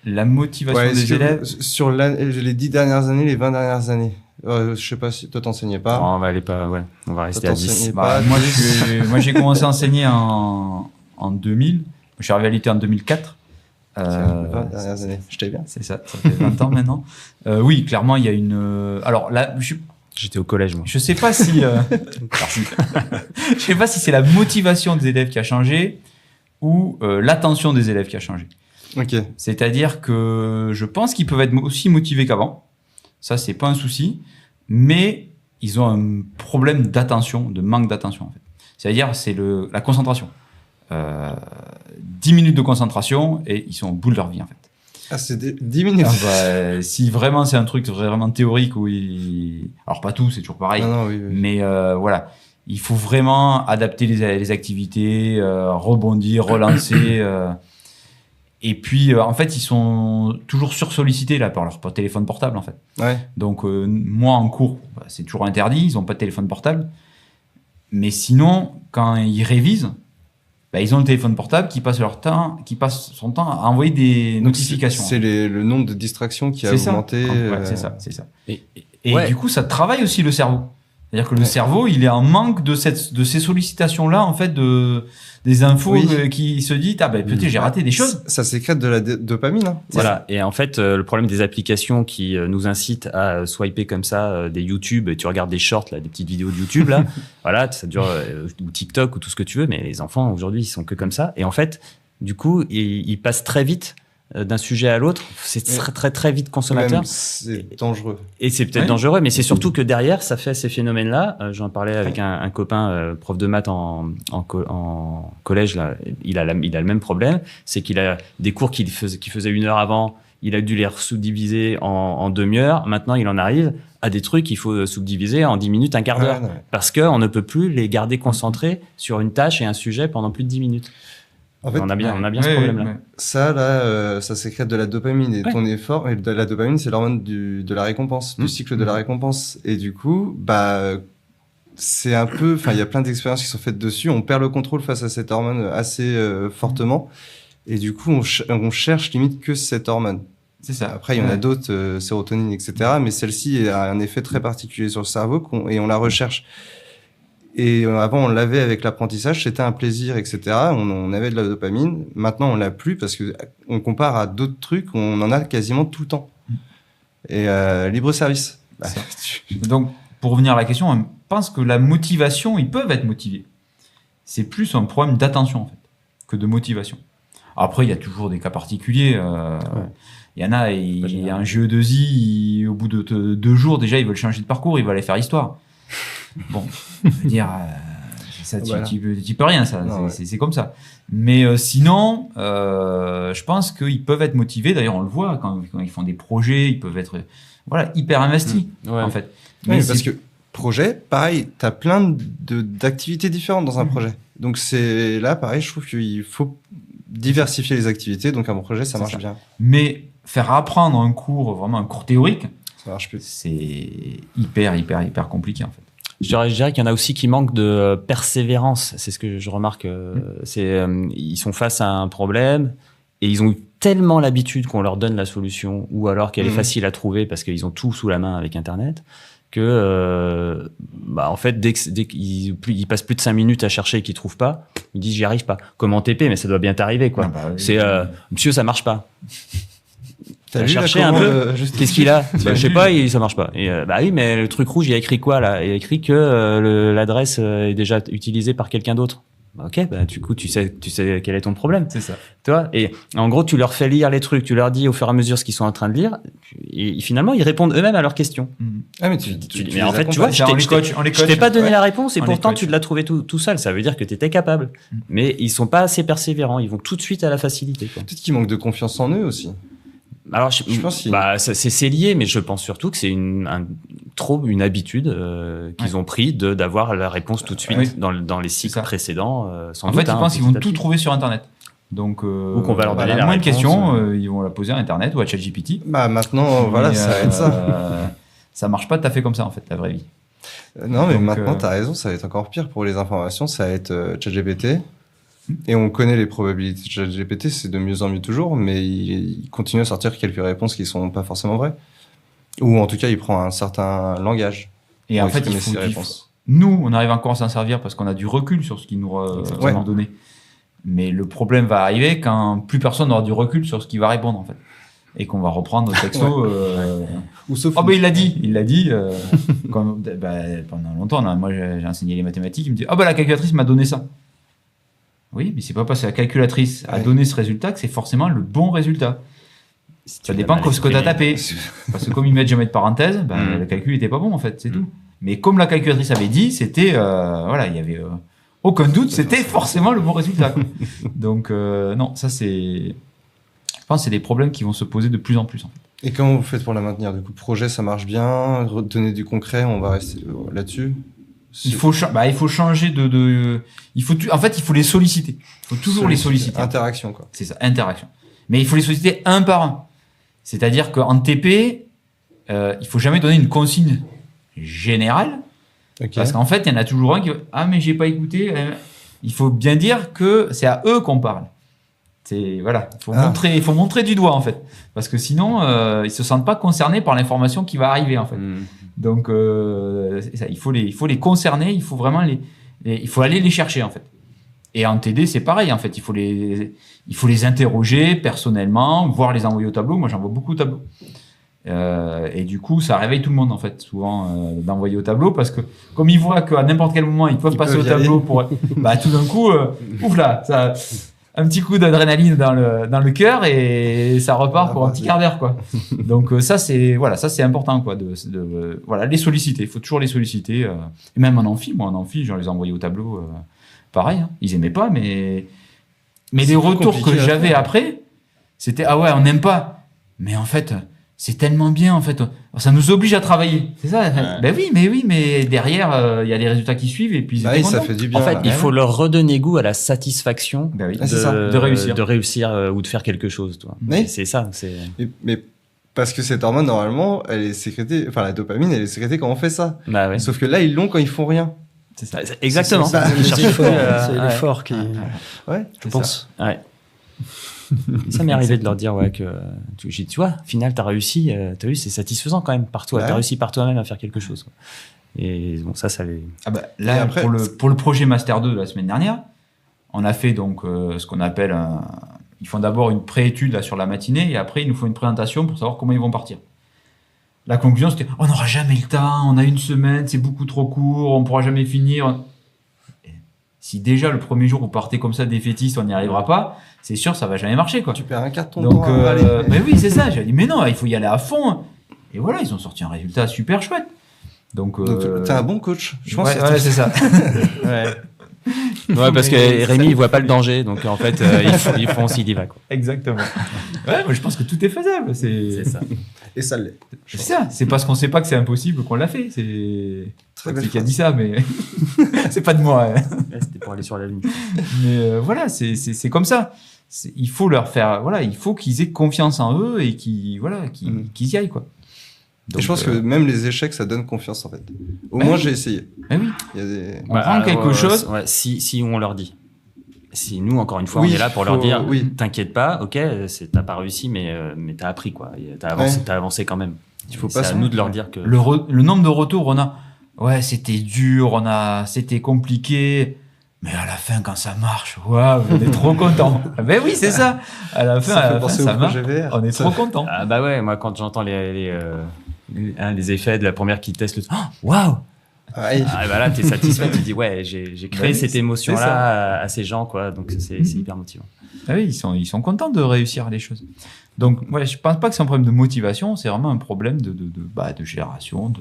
La motivation Ouais, est-ce des que élèves. sur les 10 dernières années, les 20 dernières années, je sais pas si toi t'enseignais pas. Non, on va aller pas, ouais, on va rester à 10. Pas Moi, j'ai commencé à enseigner en 2000. Je suis arrivé à l'IT en 2004. 20 dernières années, je t'ai bien. C'est ça, ça fait 20 ans maintenant. Oui, clairement, il y a une. Alors là, J'étais au collège, moi. je sais pas si. Merci. Je sais pas si c'est la motivation des élèves qui a changé ou l'attention des élèves qui a changé. Ok. C'est-à-dire que je pense qu'ils peuvent être aussi motivés qu'avant. Ça, c'est pas un souci. Mais ils ont un problème d'attention, de manque d'attention, en fait. C'est-à-dire, c'est la concentration. 10 minutes de concentration et ils sont au bout de leur vie, en fait. Ah, c'est 10 minutes. Si vraiment c'est un truc vraiment théorique où alors pas tout, c'est toujours pareil. Non, oui. Mais voilà, il faut vraiment adapter les activités, rebondir, relancer. Et puis, en fait, ils sont toujours sursollicités là, par leur téléphone portable, en fait. Ouais. Donc, moi, en cours, c'est toujours interdit, ils n'ont pas de téléphone portable. Mais sinon, quand ils révisent, ils ont le téléphone portable qui passe son temps à envoyer des notifications. C'est le nombre de distractions qui a augmenté. C'est ça. Et ouais. du coup, ça travaille aussi le cerveau. C'est-à-dire que le cerveau, il est en manque de ces sollicitations-là, en fait, des infos qui se dit, peut-être j'ai raté des choses. Ça sécrète de la dopamine. Hein. Voilà. Et en fait, le problème des applications qui nous incitent à swiper comme ça des YouTube, et tu regardes des shorts, là, des petites vidéos de YouTube, là, voilà, ça dure, ou TikTok ou tout ce que tu veux, mais les enfants, aujourd'hui, ils sont que comme ça. Et en fait, du coup, ils passent très vite d'un sujet à l'autre. C'est très, très, très vite consommateur. C'est dangereux. Et c'est peut-être dangereux, mais c'est surtout que derrière, ça fait ces phénomènes-là. J'en parlais avec un copain, prof de maths en collège, là. Il a le même problème. C'est qu'il a des cours qu'il faisait 1 heure avant. Il a dû les subdiviser en demi-heure. Maintenant, il en arrive à des trucs qu'il faut subdiviser en 10 minutes, un quart d'heure. Parce qu'on ne peut plus les garder concentrés sur une tâche et un sujet pendant plus de 10 minutes. En fait, on a bien ce problème-là. Ouais. Ça, là, ça sécrète de la dopamine et ton effort. Et la dopamine, c'est l'hormone de la récompense, du cycle de la récompense. Et du coup, c'est un peu. Enfin, il y a plein d'expériences qui sont faites dessus. On perd le contrôle face à cette hormone assez fortement. Et du coup, on cherche limite que cette hormone. C'est ça. Après, il y en a d'autres, sérotonine, etc. Mais celle-ci a un effet très particulier sur le cerveau et on la recherche. Et avant, on l'avait avec l'apprentissage, c'était un plaisir, etc. On avait de la dopamine. Maintenant, on l'a plus parce que on compare à d'autres trucs, on en a quasiment tout le temps. Et libre service. Donc, pour revenir à la question, on pense que la motivation, ils peuvent être motivés. C'est plus un problème d'attention en fait que de motivation. Après, il y a toujours des cas particuliers. Il y en a, il y a un GE2I, au bout de 2 jours déjà, ils veulent changer de parcours, ils veulent aller faire histoire. Bon, je veux dire, ça, tu peux rien, ça, c'est comme ça. Mais sinon, je pense qu'ils peuvent être motivés. D'ailleurs, on le voit quand ils font des projets, ils peuvent être hyper investis, en fait. Mais parce que projet, pareil, tu as plein d'activités différentes dans un projet. Donc c'est là, pareil, je trouve qu'il faut diversifier les activités. Donc un projet, ça marche bien. Mais faire apprendre un cours théorique, ça marche plus. C'est hyper compliqué, en fait. Je dirais qu'il y en a aussi qui manquent de persévérance. C'est ce que je remarque. Ils sont face à un problème et ils ont eu tellement l'habitude qu'on leur donne la solution ou alors qu'elle est facile à trouver parce qu'ils ont tout sous la main avec Internet que, en fait, dès qu'ils passent plus de 5 minutes à chercher et qu'ils trouvent pas, ils disent j'y arrive pas. Comme en TP, mais ça doit bien t'arriver, quoi. Monsieur, ça marche pas. T'as cherché un peu qu'est-ce qu'il a je sais pas, ça marche pas. Et oui, mais le truc rouge, il y a écrit quoi là? Il y a écrit que l'adresse est déjà utilisée par quelqu'un d'autre. Ok, du coup tu sais quel est ton problème. C'est ça. Tu vois, et en gros tu leur fais lire les trucs, tu leur dis au fur et à mesure ce qu'ils sont en train de lire, et finalement ils répondent eux-mêmes à leurs questions. Ah mais mais en fait tu vois, je t'ai pas donné la réponse et pourtant tu l'as trouvé tout seul. Ça veut dire que tu étais capable. Mais ils sont pas assez persévérants. Ils vont tout de suite à la facilité. Peut-être qu'ils manquent de confiance en eux aussi. Alors, je pense c'est lié, mais je pense surtout que c'est une habitude qu'ils ont pris d'avoir la réponse tout de suite dans les cycles précédents. En fait, ils pensent qu'ils vont tout trouver sur Internet. Donc, ou qu'on va leur donner la moindre réponse, question, ils vont la poser à Internet ou à ChatGPT. Maintenant, ça va être ça. Ça marche pas tout à fait comme ça, en fait, la vraie vie. Non, mais maintenant, t'as raison, ça va être encore pire pour les informations. Ça va être ChatGPT. Et on connaît les probabilités de ChatGPT, c'est de mieux en mieux toujours, mais il continue à sortir quelques réponses qui sont pas forcément vraies. Ou en tout cas, il prend un certain langage. Et en fait, nous, on arrive encore à s'en servir parce qu'on a du recul sur ce qu'il nous a donné. Mais le problème va arriver quand plus personne n'aura du recul sur ce qu'il va répondre, en fait. Et qu'on va reprendre nos textos. Ou sauf il l'a dit. Pendant longtemps, moi, j'ai enseigné les mathématiques. Il me dit, la calculatrice m'a donné ça. Oui, mais c'est pas parce que la calculatrice a donné ce résultat que c'est forcément le bon résultat. Ça dépend de ce que tu as tapé. Parce que comme ils mettent jamais de parenthèse, le calcul était pas bon, en fait, c'est tout. Mais comme la calculatrice avait dit, c'était, il y avait aucun doute, c'était forcément le bon résultat. Donc, non, ça c'est... Je pense que c'est des problèmes qui vont se poser de plus en plus, en fait. Et comment vous faites pour la maintenir? Du coup, projet, ça marche bien. Donner du concret, on va rester là-dessus. Il faut changer il faut les solliciter. Il faut toujours les solliciter. Interaction, quoi. C'est ça, interaction. Mais il faut les solliciter un par un. C'est-à-dire qu'en TP, il faut jamais donner une consigne générale. Okay. Parce qu'en fait, il y en a toujours un qui va, mais j'ai pas écouté. il faut bien dire que c'est à eux qu'on parle. C'est voilà, il faut montrer du doigt en fait, parce que sinon ils se sentent pas concernés par l'information qui va arriver en fait. Donc c'est ça, il faut les concerner, il faut vraiment il faut aller les chercher en fait. Et en TD c'est pareil en fait, il faut les interroger personnellement, voire les envoyer au tableau. Moi j'envoie beaucoup au tableau. Et du coup, ça réveille tout le monde en fait, souvent d'envoyer au tableau, parce que comme ils voient qu'à n'importe quel moment ils peuvent passer au tableau pour, bah tout d'un coup, ouf là, ça, un petit coup d'adrénaline dans le cœur et ça repart pour un petit quart d'heure quoi. Donc ça c'est important quoi, voilà, les solliciter, il faut toujours les solliciter. Et même en amphi, je les ai envoyés au tableau, pareil, hein, ils aimaient pas, mais les retours que j'avais après, c'était ah ouais on n'aime pas, mais en fait c'est tellement bien en fait, ça nous oblige à travailler, c'est ça. Ben oui, mais derrière il y a des résultats qui suivent et puis ça fait du bien. En fait, il faut leur redonner goût à la satisfaction de réussir ou de faire quelque chose, toi. Oui. C'est ça, mais parce que cette hormone normalement, elle est sécrétée, enfin la dopamine, elle est sécrétée quand on fait ça. Bah ouais. Sauf que là ils l'ont quand ils font rien. C'est ça. Exactement. C'est l'effort qui je pense. Ouais. Ça m'est arrivé de leur dire que tu vois, au final t'as réussi, c'est satisfaisant quand même par toi, t'as réussi par toi-même à faire quelque chose quoi. Et bon ça les là après, pour le projet Master 2 de la semaine dernière, on a fait donc ce qu'on appelle ils font d'abord une pré-étude là sur la matinée et après ils nous font une présentation pour savoir comment ils vont partir. La conclusion c'était on n'aura jamais le temps, on a une semaine, c'est beaucoup trop court, on pourra jamais finir. Si déjà le premier jour vous partez comme ça défaitiste, on n'y arrivera pas, c'est sûr ça va jamais marcher quoi. Tu perds un quart de ton temps. Donc mais oui c'est ça. J'ai dit mais non il faut y aller à fond. Et voilà ils ont sorti un résultat super chouette. Donc t'es un bon coach. Je pense. Ouais c'est ça. Ouais parce que Rémi il voit pas le danger donc en fait ils font s'il y va quoi. Exactement. Ouais moi je pense que tout est faisable. C'est ça. Et ça l'est. C'est ça. C'est parce qu'on sait pas que c'est impossible qu'on l'a fait. C'est qui a dit ça, mais c'est pas de moi. Ouais, c'était pour aller sur la lune. Mais voilà, c'est comme ça. Il faut leur faire, voilà, il faut qu'ils aient confiance en eux et qu'ils y aillent quoi. Donc, et je pense que même les échecs, ça donne confiance en fait. Au moins j'ai essayé. Oui. Il y a des... On prend quelque chose. Ouais, si on leur dit. Si nous, encore une fois, on est là pour leur dire, t'inquiète pas, ok, t'as pas réussi, mais t'as appris, quoi. T'as avancé quand même. C'est à nous de leur dire que... Le nombre de retours, on a, c'était dur, c'était compliqué, mais à la fin, quand ça marche, waouh, on est trop content. Ben oui, c'est ça. À la fin, ça marche. On est trop content. Ah bah ouais, moi, quand j'entends les effets de la première qui teste waouh! Bah là, t'es satisfait, tu dis j'ai créé cette émotion-là à ces gens, quoi. Donc c'est hyper motivant. Ah oui, ils sont contents de réussir les choses. Donc je pense pas que c'est un problème de motivation, c'est vraiment un problème de génération.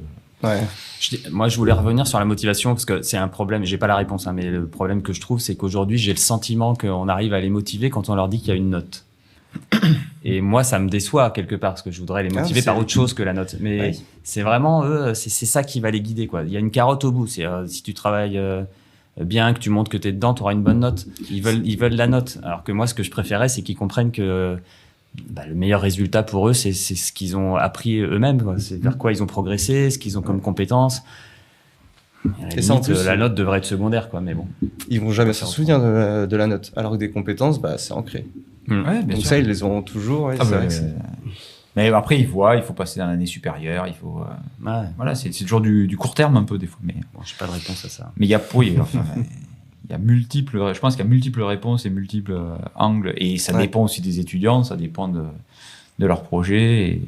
Moi, je voulais revenir sur la motivation parce que c'est un problème. J'ai pas la réponse, hein, mais le problème que je trouve, c'est qu'aujourd'hui, j'ai le sentiment qu'on arrive à les motiver quand on leur dit qu'il y a une note. Et moi, ça me déçoit quelque part parce que je voudrais les motiver par autre chose que la note. Mais c'est vraiment eux, c'est ça qui va les guider, quoi. Il y a une carotte au bout. C'est si tu travailles bien, que tu montres que t'es dedans, t'auras une bonne note. Ils veulent la note. Alors que moi, ce que je préférais, c'est qu'ils comprennent que le meilleur résultat pour eux, c'est ce qu'ils ont appris eux-mêmes, quoi. C'est vers quoi ils ont progressé, ce qu'ils ont comme compétences. Et ça, en plus, la note devrait être secondaire, quoi. Mais bon, ils vont jamais se souvenir de la note. Alors que des compétences, c'est ancré. Ouais, donc sûr. Ça, ils les auront toujours. Mais après, il faut passer dans l'année supérieure. Il faut, voilà, c'est toujours du court terme un peu des fois. Mais bon, j'ai pas de réponse à ça. Mais il y a multiples. Je pense qu'il y a multiples réponses et multiples angles. Et ça dépend aussi des étudiants. Ça dépend de leur projet.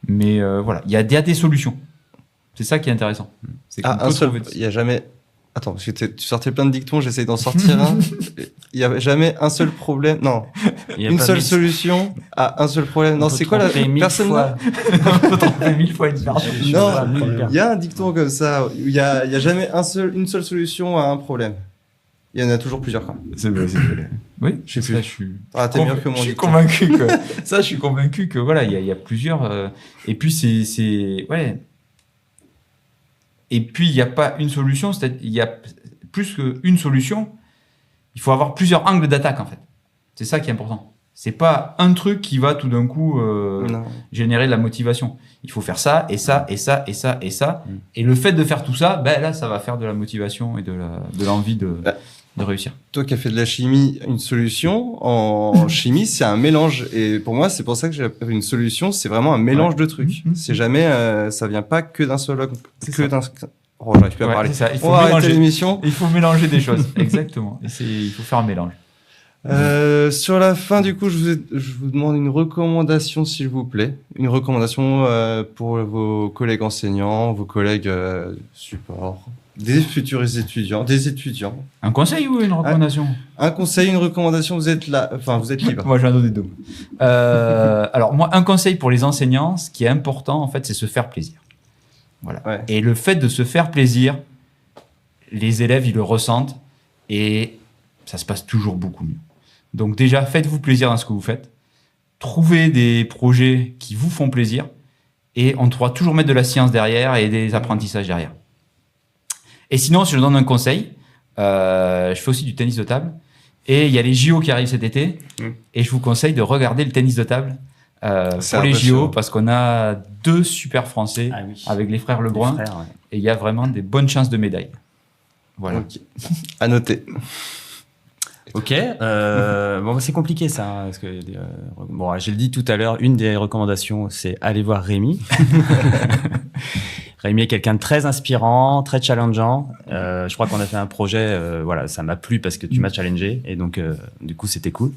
Mais voilà, il y a des solutions. C'est ça qui est intéressant. C'est il y a jamais. Attends, parce que tu sortais plein de dictons, j'essaye d'en sortir un. Il n'y a jamais un seul problème. Non. Une seule solution à un seul problème. Non, c'est quoi la personne là? On peut tromper 1000 fois une personne. Non, il y a un dicton comme ça. Il n'y a jamais une seule solution à un problème. Il y en a toujours plusieurs. Quoi. C'est vrai. Oui, je sais plus. T'es mieux que moi. Je suis convaincu que ça. Je suis convaincu que voilà, il y a plusieurs. Et puis c'est ouais. Et puis, il n'y a pas une solution, c'est-à-dire il y a plus qu'une solution, il faut avoir plusieurs angles d'attaque, en fait. C'est ça qui est important. C'est pas un truc qui va tout d'un coup générer de la motivation. Il faut faire ça, et ça, et ça, et ça, et ça. Et le fait de faire tout ça, là, ça va faire de la motivation et de l'envie de réussir. Toi qui as fait de la chimie, une solution, en chimie, c'est un mélange. Et pour moi, c'est pour ça que j'appelle une solution, c'est vraiment un mélange de trucs. C'est jamais, ça vient pas que d'un seul, Oh, j'arrive plus à parler. C'est ça. Il faut On va arrêter mélanger l'émission. Il faut mélanger des choses. Exactement. Il faut faire un mélange. Sur la fin, du coup, je vous demande une recommandation, s'il vous plaît. Une recommandation pour vos collègues enseignants, vos collègues support, des futurs étudiants, des étudiants. Un conseil ou une recommandation? Un conseil, une recommandation, vous êtes là, enfin, vous êtes libre. Moi, je vais en donner deux. Alors, moi, un conseil pour les enseignants, ce qui est important, en fait, c'est se faire plaisir. Voilà. Ouais. Et le fait de se faire plaisir, les élèves, ils le ressentent et ça se passe toujours beaucoup mieux. Donc déjà, faites-vous plaisir dans ce que vous faites. Trouvez des projets qui vous font plaisir et on pourra toujours mettre de la science derrière et des apprentissages derrière. Et sinon, si je donne un conseil, je fais aussi du tennis de table et il y a les JO qui arrivent cet été et je vous conseille de regarder le tennis de table pour les JO parce qu'on a 2 super Français avec les frères Lebrun et il y a vraiment des bonnes chances de médaille. Voilà. Okay. À noter. Ok, bon, c'est compliqué ça, hein, parce que bon, j'ai le dit tout à l'heure, une des recommandations, c'est aller voir Rémi. Rémi est quelqu'un de très inspirant, très challengeant. Je crois qu'on a fait un projet, voilà, ça m'a plu parce que tu m'as challengé, et donc du coup c'était cool.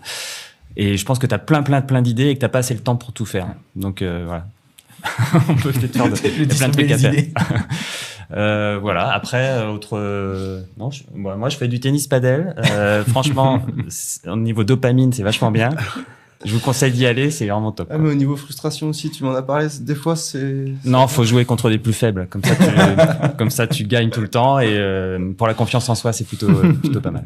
Et je pense que tu as plein d'idées et que t'as pas assez le temps pour tout faire. Donc voilà, on peut peut-être faire plein de trucs à faire. Voilà. Après, non, moi je fais du tennis padel. Franchement, au niveau dopamine, c'est vachement bien. Je vous conseille d'y aller, c'est vraiment top. Ah, mais au niveau frustration aussi, tu m'en as parlé. Des fois, Non, faut jouer contre des plus faibles. Comme ça, tu gagnes tout le temps. Et pour la confiance en soi, c'est plutôt pas mal.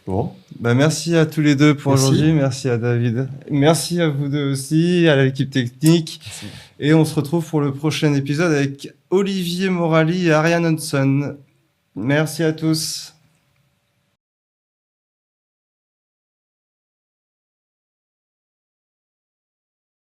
Bon, bah merci à tous les deux pour aujourd'hui. Merci à David. Merci à vous deux aussi, à l'équipe technique. Merci. Et on se retrouve pour le prochain épisode avec Olivier Morali et Ariane Hudson. Merci à tous.